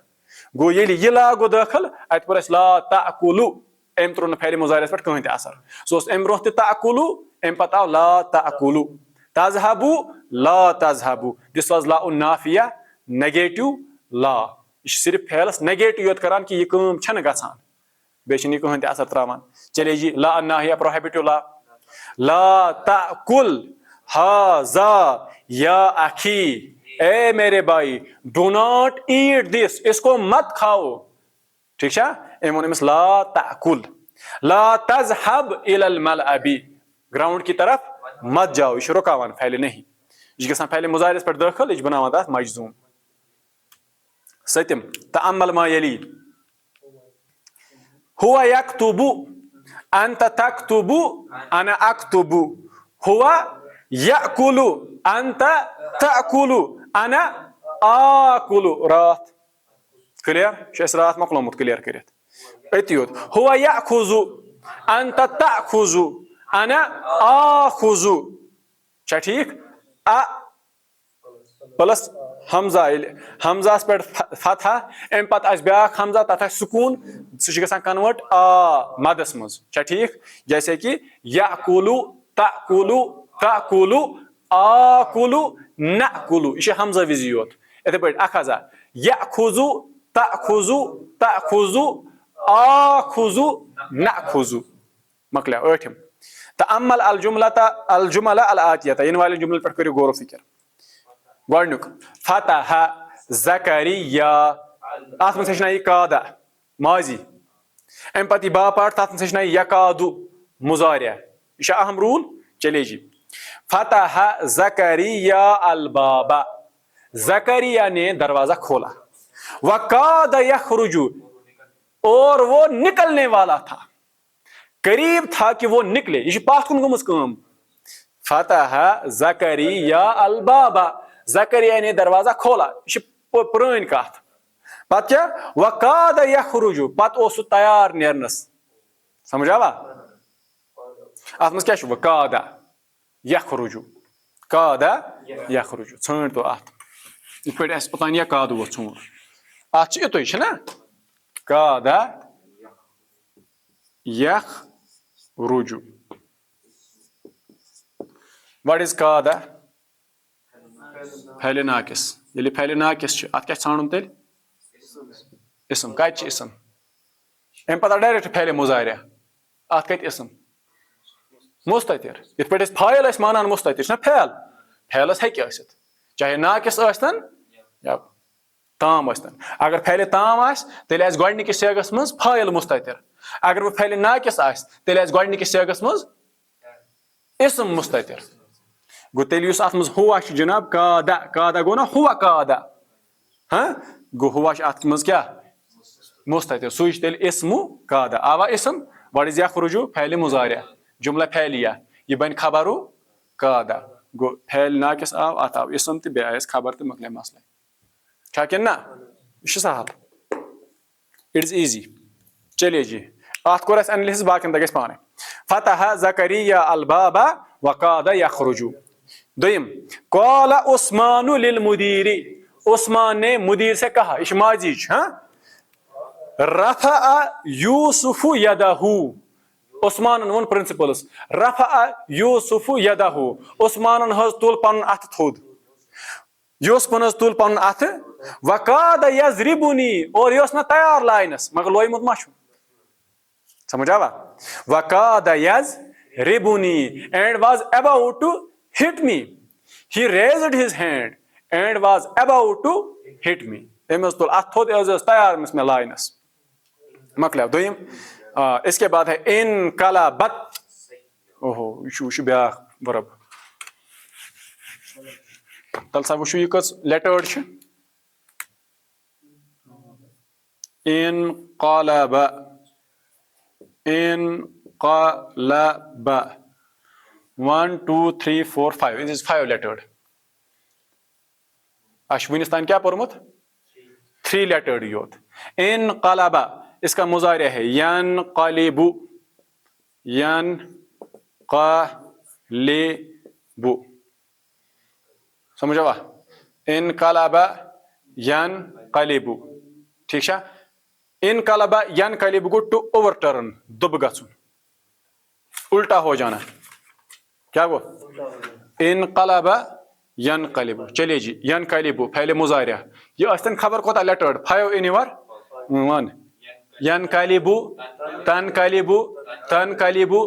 [SPEAKER 1] गो ये ला गो दाखिल, अत पर ला तअकुलु, अम त्रो फेल मुजारिस पे कहीं असर, सो अम ब्रोह तअकुलु, अम पत आव ला तअकुलु। तज़हबु ला तज़हबु, दिस वाज ला उन्नाफिया नेगेटिव ला, यह सिर्फ फेलस नेगेटिव योत करान कि यह काम छन गसान, बेचनी कहीं असर त्रावान। चलिए जी, ला अन्नाहिया प्रोहिबिटिव ला, ला तअकुल हाज़ा या अखी, ए मेरे भाई डू नॉट ईट दिस, इसको मत खाओ। ठीक है, एमोनिमस ला तअकुल, ला तज़हब इलल मलअबी, ग्राउंड की तरफ मत जाओ, यह रुकावान फैले नहीं, यह गसान फैले मुजारिस पर दाखिल, यह बनावान तथ मजजूम। सत्यम, तअम्मल मा यली, हुआ यक्तुबु अंत तक्तुबु अना अक्तुबु, हुआ यअकुलु अंत तअकुलु अना आकुलु। रात क्लियर, शेष रात मकलूमुत क्लियर करित अतियोत। हुआ यअखुजु अंत तअखुजु अना आखुजु, क्या ठीक, आ प्लस हमजा, हमजा पे फतहा, अम पत ब्या हमजा तथा सुकून, सह कन्वर्ट आ मदस मज, क्या ठीक, जैसे कि यअकुलु तअकुलु तअकुलु आकुलु नअकुलु, यह हमजा विज योत। इथे पे अखजा यअखुजु तअखुजु तअखुजु आखुजु नअखुजु, मकला। अठम, तअम्मल अल जुमला अल आतियता, इन वाले जुमल पर करो गौर फिक्र। गोडनुक, फतह ज़करिया, अत में हेचना कादा माजी, अम पत बा पार्ट, तथ में हेचना यकादु मुजारिया, यह अहम रूल। चलिए जी, फतह ज़करिया अल बाबा, ज़करिया ने दरवाजा खोला, वकाद यखरुजु, और वो निकलने वाला था, करीब था कि वो निकले, यह पाथ कुन गमस काम। फतह ज़करिया अल बाबा, ज़करिया ने दरवाजा खोला, यह पुरान कथ। पत क्या, वकाद यखरुजु, पत ओस तैयार नेरनस, समझ आवा। अत मज क्या वकादा यखरुजु, कादा यखरुजु, छान तो अत इत पे पतान यह कादु वो छून, अत इत ना कादा यखरुजु। व्हाट इज कादा, फैले नाकिस, ये फैले नाकिस अत क्या छान तेल इसम, कत इसम, अम पता डायरेक्ट फैले मुजारिया, अत कत इसम मुस्ततिर, इत पे फाइल मानान मुस्ततिर ना फैल, फैलस हेकि आसित, चाहे नाकिस आस्तन या ताम आस्तन। अगर फैले ताम आस तेल आस गोडनिकिस सेगस मज फाइल मुस्ततिर, अगर वो फैले नाकिस आस तेल आस गोडनिकिस सेगस मज इसम मुस्ततिर। गो तेल युस अत मज हुआ जनाब कादा, कादा गो ना हुआ कादा, हाँ गो हुआ अत मज क्या मुस्ततिर, सुच तेल इसमु कादा, आवा इसम। व्हाट इज यखरुजु, फैले मुजारिया, जुमला फैलिया, यह बन खबरु कादा, गो फैल नाकिस आव, अत आव इसम तो बे आयस खबर तो मकले मसला, क्या ना, यह सहल, इट इज ईजी। चलिए जी, अत कोर एनालिसिस बाकिन तक पाने फतह ज़करिया अलबाबा वकाद यखरुजु। दोयम क़ाल उस्मानु लिल मुदीरी, उस्मान ने मुदीर से कहा, इश्माजीज, हाँ, रफ़अ यूसुफु यदहु, उस्मान वोन प्रिंसिपल्स, रफ़अ यूसुफु यदहु, उस्मान हज तुल पन अथ थोद, यूसुफन हज तुल पन अथ, वकाद यज़रिबुनी, और यह ना तैयार लाइनस मगर लोयमुत मा छु, समझ आवा, वकाद यज़रिबुनी and was about to hit me, he raised his hand and was about to hit me, AIIMS तुल अथ थोद तैयार में लाइनस मकल दोयम। इसके बाद है इन कलाबत, ओहो यह ब्या वर्ब, तल सा वो यह कस लेटर्ड इन कलब, इन कलब 1 2 3 4 5, इट इज 5 लेटर्ड। अश्विनी स्थान क्या पढ़मुत 3 लेटर्ड योत। इन कलाबा इसका मुजारे है यन कलिबु, यन कलिबु, समझ आवा, इन कलाबा यन कलिबु, ठीक है। इन कलाबा यन कलिबु को टू ओवरटर्न, दुब गसुन, उल्टा हो जाना, क्या वो इन कलाबा यन कलिबु। चलिए जी, यन कलिबु पहले मुजारिया, ये अस्तन खबर कोता लेटर्ड 5 इन योर 1, यन कलिबु, तन कलिबु, तन कलिबु,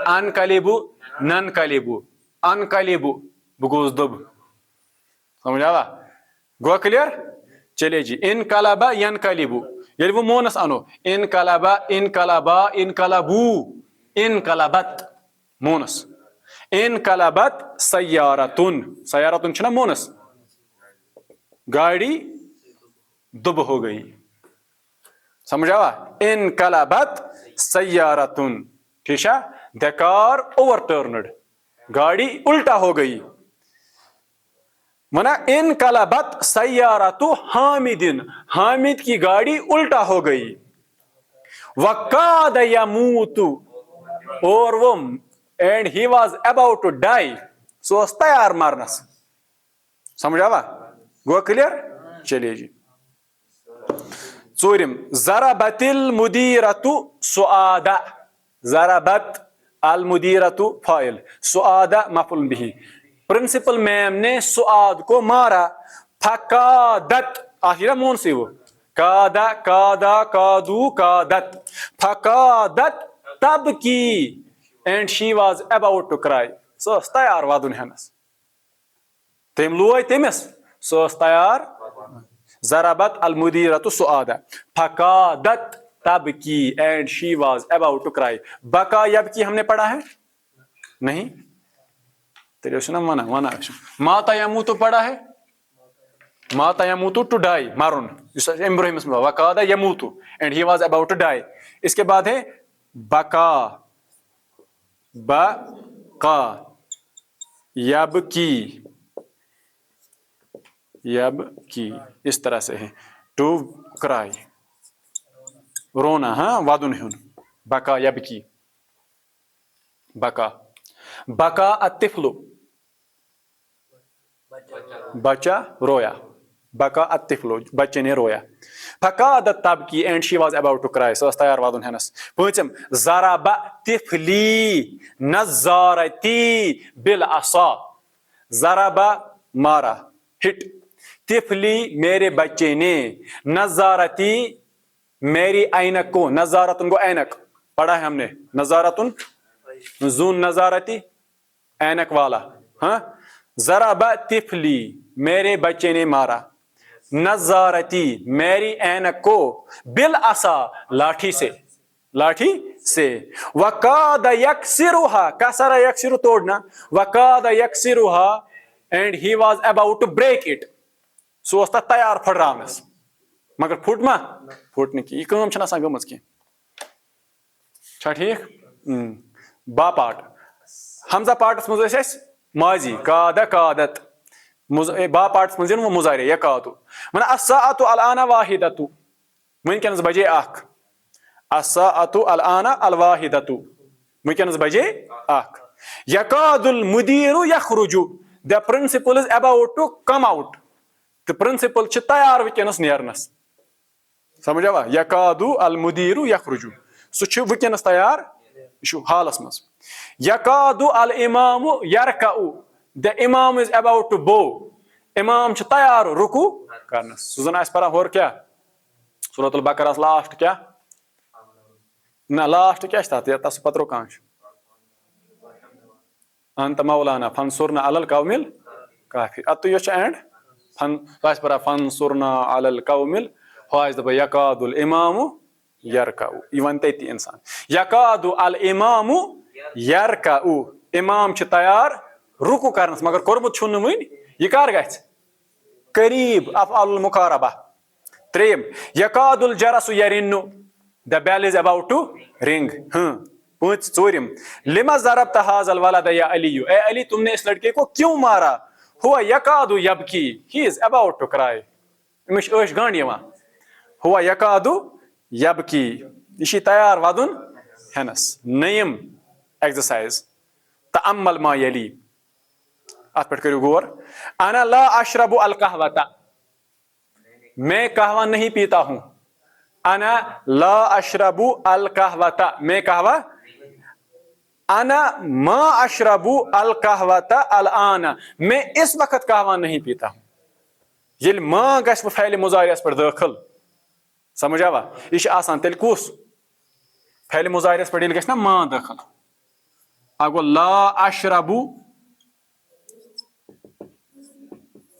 [SPEAKER 1] अन कलिबु, नन कलिबु, अन कलिबु बुगोज दुब, समझ आवा, गो क्लियर। चलिए जी, इन कलाबा यन कलिबु, ये वो मोनस अनो, इन कलाबा, इन कलाबा, इन कलाबू, इन कलाबत मोनस, इन कलाबत सय्यारतुन, सय्यारतुन छना मोनस, गाड़ी दुब हो गई, समझ आवा, इन कलाबत सय्यारतुन, ठीक है। द कार ओवरटर्नड, गाड़ी उल्टा हो गई, मना इन कलाबत सय्यारतु हामिदिन, हामिद की गाड़ी उल्टा हो गई, वकाद यमूतु, और वो and he was about to die, so तैयार मारनस, समझ आवा, गो क्लियर। चलिए जी, चूरिम ज़रबतिल मुदीरतु सुआदा, ज़रबत अल मुदीरतु फाइल, सुआदा मफूल बिही, प्रिंसिपल मैम ने सुआद को मारा, फकादत आखिर मोन से वो कादा कादा कादू कादत, फकादत तब की and she was about to cry, so तैयार वादुन हनस, तेम लोय तेमस, सो तैयार। ज़रबत अल मुदीरतु सुआदा फकादत तब की and she was about to cry, बका यबकी हमने पढ़ा है नहीं, तेरे सुना मना मना, माता यमूतु पढ़ा है, माता यमूतु टू डाई मारुन, इब्राहिम में वकादा यमूतु and he was about to die. इसके बाद है बका, बका यबकी, यबकी इस तरह से है, टू क्राई रोना, हाँ वादुन हुन, बका यबकी, बका, बका अतिफलु बच्चा रोया, बका अतिफलु बच्चे ने रोया, फकादत तब की and she was about to cry, so तैयार वादुन हनस। पूछम ज़रबा तिफली नज़ारती बिल असा, ज़रबा मारा, हिट, तिफली मेरे बच्चे ने, नज़ारती मेरी ऐनक को, नज़ारतुन को ऐनक पढ़ा है हमने, नज़ारतुन जून नज़ारती ऐनक वाला, हाँ, ज़रबा तिफली मेरे बच्चे ने मारा, नज़ारती मेरी ऐनक को, बिल असा लाठी से, लाठी से, वकाद यक्सिरुहा, कसरा यक्सिरु तोड़ना, वकाद यक्सिरुहा and he was about to break it, so तैयार फड़रावनस, मगर फुट मा फुटने की कम छना सा गमज की, ठीक। बा पार्ट हमजा पार्टस मज माजी कादा कादत, बा पार्टस मज वो मुजारे यकातु, मन अस्साअतु अलआना वाहिदतु, वनकनस बजे अख, अस्साअतु अल-आना अल-वाहिदतु, वुंकनस बजे अख। यकादुल मुदीरु यखरुजु, the principal is about to come out, the principal छ तैयार वुंकनस नेरनस। समझ आवा? यकादु अल मुदीरु यखरुजु, सु छ वुंकनस तैयार, यह हालस मज। यकादु अल इमामु यरकउ, द इमाम इज अबाउट टू बो, इमाम छ तैयार रुकू करनस। सु जन आस परा होर क्या सूरतुल बकरा लास्ट क्या ना, लास्ट क्या तस पत्रो कांश अंत मौलाना फंसुरना अलल कौमिल काफिर, अत यह एंड फन परा फंसुरना अलल कौमिल हाज दप यकादुल इमामु यरकउ, वन तति इंसान। यकादु अल इमामु यरकउ, इमाम छ तैयार रुकू करनस मगर कोरमुत छुन वन, यह कर गछ करीब अफ़आलुल मुकारबा। त्रेम यकादुल जरसु यरिन्नु, the bell is about to ring. पांच चोरिम लिमा ज़रबत हाज़ल वलद या अलीयु, ए अली तुमने इस लड़के को क्यों मारा? हुआ यकादु यबकी, he is about to cry, अमिश ऐश गांड यवा। हुआ यकादु यबकी, यह तैयार वदुन हेनस। नयम एक्सरसाइज तअम्मल मा यली, अत पे करियो गौर। अना ला अशरबु अल कहवता, मैं कहवा नहीं पीता हूं। अना ला अशरबु अल कहवता, मैं कहवा। अना मा अशरबु अल कहवता अल आना, मैं इस वक्त कहवा नहीं पीता हूं। ये मा गश फैल मुजारियस पर दाखिल, समझ आवा? यह आसान तेल कुस फैल मुजारियस पर गश ना मा दाखिल। अगो ला अशरबु,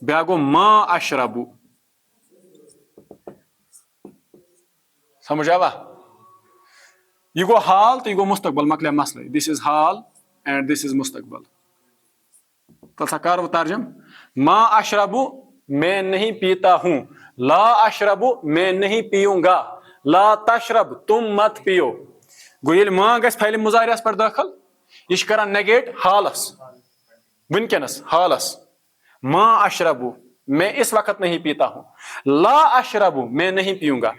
[SPEAKER 1] ब्या गो मा अशरबु, समझ आवा? यह गो हाल तो यह गो मुस्तकबल, मकलिया मसला। दिस इज हाल एंड दिस इज मुस्तकबल। तो कर तर्जम, मा अशरबु मैं नहीं पीता हूं, ला अशरबु मैं नहीं पीऊंगा, ला तशरब तुम मत पियो। गो ये मा गस फैल मुजारियस पर दाखिल, यह कर नेगेट हालस, वनकनस हालस। मा अशरबु मैं इस वक्त नहीं पीता हूं, ला अशरबु मैं नहीं पीऊंगा।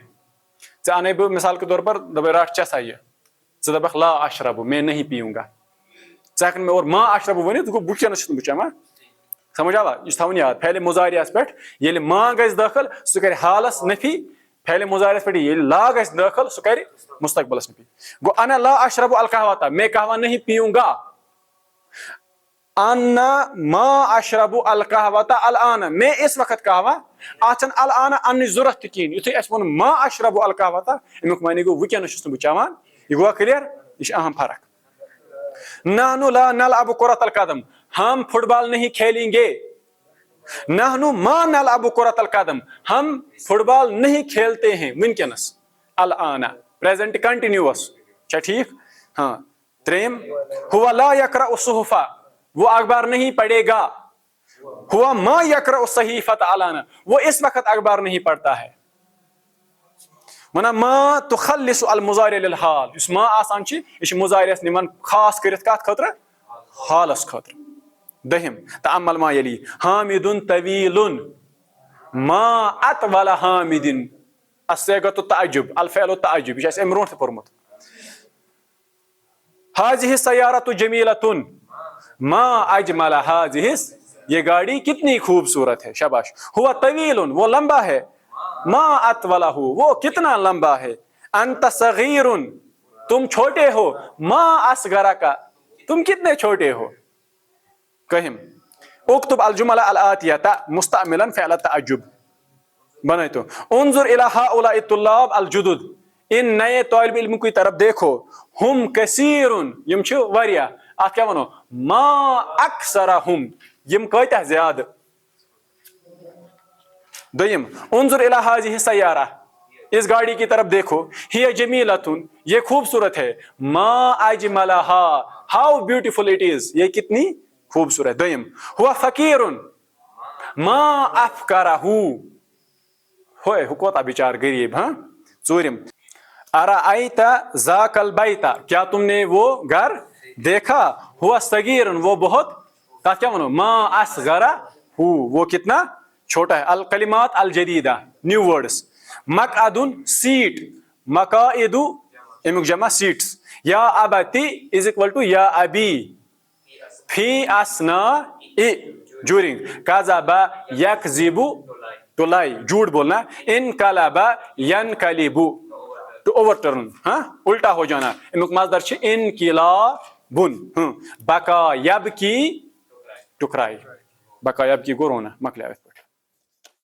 [SPEAKER 1] चे बह मिसाल के तौर पर दप रट चे सा यह दपक ला अशरबु मैं नहीं पीऊंगा, चे मे और मा अशरबु वन गो वुनकनस चमा। समझ आवा? यह थवन याद फैल मुजारियस पे ये मा गस दाखिल सह कर हालस नफी, फैल मुजारियस पे ये ला गस दाखिल सह कर मुस्तकबलस नफी। गो अना ला अशरबु अल कहवता, मैं कहवा नहीं पीऊंगा। अन्ना मा अशरबु अल कहवता अल आना, मैं इस वक्त कहवा। आचन अल आना अन जरूरत तीन, युथे अस वन मा अशरबु अल कहवता, अमुक मानी गो वुनकनस बह चवान। यह गो क्लियर, यह अहम फर्क। नानु ला नलअबु कुरतल कदम, हम फुटबॉल नहीं खेलेंगे। नहनु मा नलअबु कुरतल कदम, हम फुटबॉल नहीं खेलते हैं। वुनकनस अल आना प्रेजेंट कंटिन्यूअस, ठीक। हाँ। त्रेम हुआ ला यक़रअ सुहुफ़ा, वो अखबार नहीं पढ़ेगा। हुआ मा यक़रअ सहीफ़त अलाना, वो इस वक्त अखबार नहीं पढ़ता है। मना मा तुखल्लिसु अल मुजारि लिल हाल, इस मा आसान छी, इस मुजारियस निमन खास करित कत खतर हालस खतर। दहिम तअम्मल मा यली, हामिदुन तवीलुन मा अतवल हामिदिन, अस्सिगतु तअज्जुब अल फ़अलु तअज्जुब, यह अम ब्रोट पोरमुत। हाज़िहि सय्यारतु जमीलतुन मा अजमल हाज़िहि, ये गाड़ी कितनी खूबसूरत है, शाबाश। हुआ तवीलुन, वो लंबा है। मा अतवलहु, वो कितना लंबा है। अंत सगीरुन, तुम छोटे हो। मा असगरका, तुम कितने छोटे हो। कहिम उक्तुब अल जुमला अल आतियता मुस्तअमिलन फ़अल तअज्जुब, बनाए तो उन्जुर इला हाउलाइ तुल्लाब अल जुदुद, इन नए तालिब इल्म की तरफ देखो। हुम कसीरुन, यम छु वारिया। आ क्या वनो, मा अक्सरहुम, यम कत ज्यादा। दयम उन्जुर इला हाज़िहि सय्यारा, इस गाड़ी की तरफ देखो। हिय जमीलतुन, ये खूबसूरत है। मा अजमलहा, हाउ ब्यूटीफुल इट इज, ये कितनी खूबसूरत। दयम हुआ फकीरुन मा अफकरहु, होए हुकोता बेचार गरीब। हाँ। चूरिम अराअयता ज़ाकल बैता, क्या तुमने वो घर देखा। हुआ सगीरुन, वो बहुत, क्या वनो, मा असगरा हु, वो कितना छोटा है। अल कलिमात अल जदीदा, न्यू वर्ड्स। मकअदुन सीट, मकाइदु अमुक जमा सीट्स। या अबती इज इक्वल टू या अबी। फी असना ड्यूरिंग। कज़बा यकज़िबु टू लाई, झूठ बोलना। इनकलबा यनकलिबु टू ओवरटर्न, हाँ उल्टा हो जाना। अमुक मज़दर छ इनकिलाबुन। बका यबकी टू क्राई। बका यबकी गो रोना मकलावित।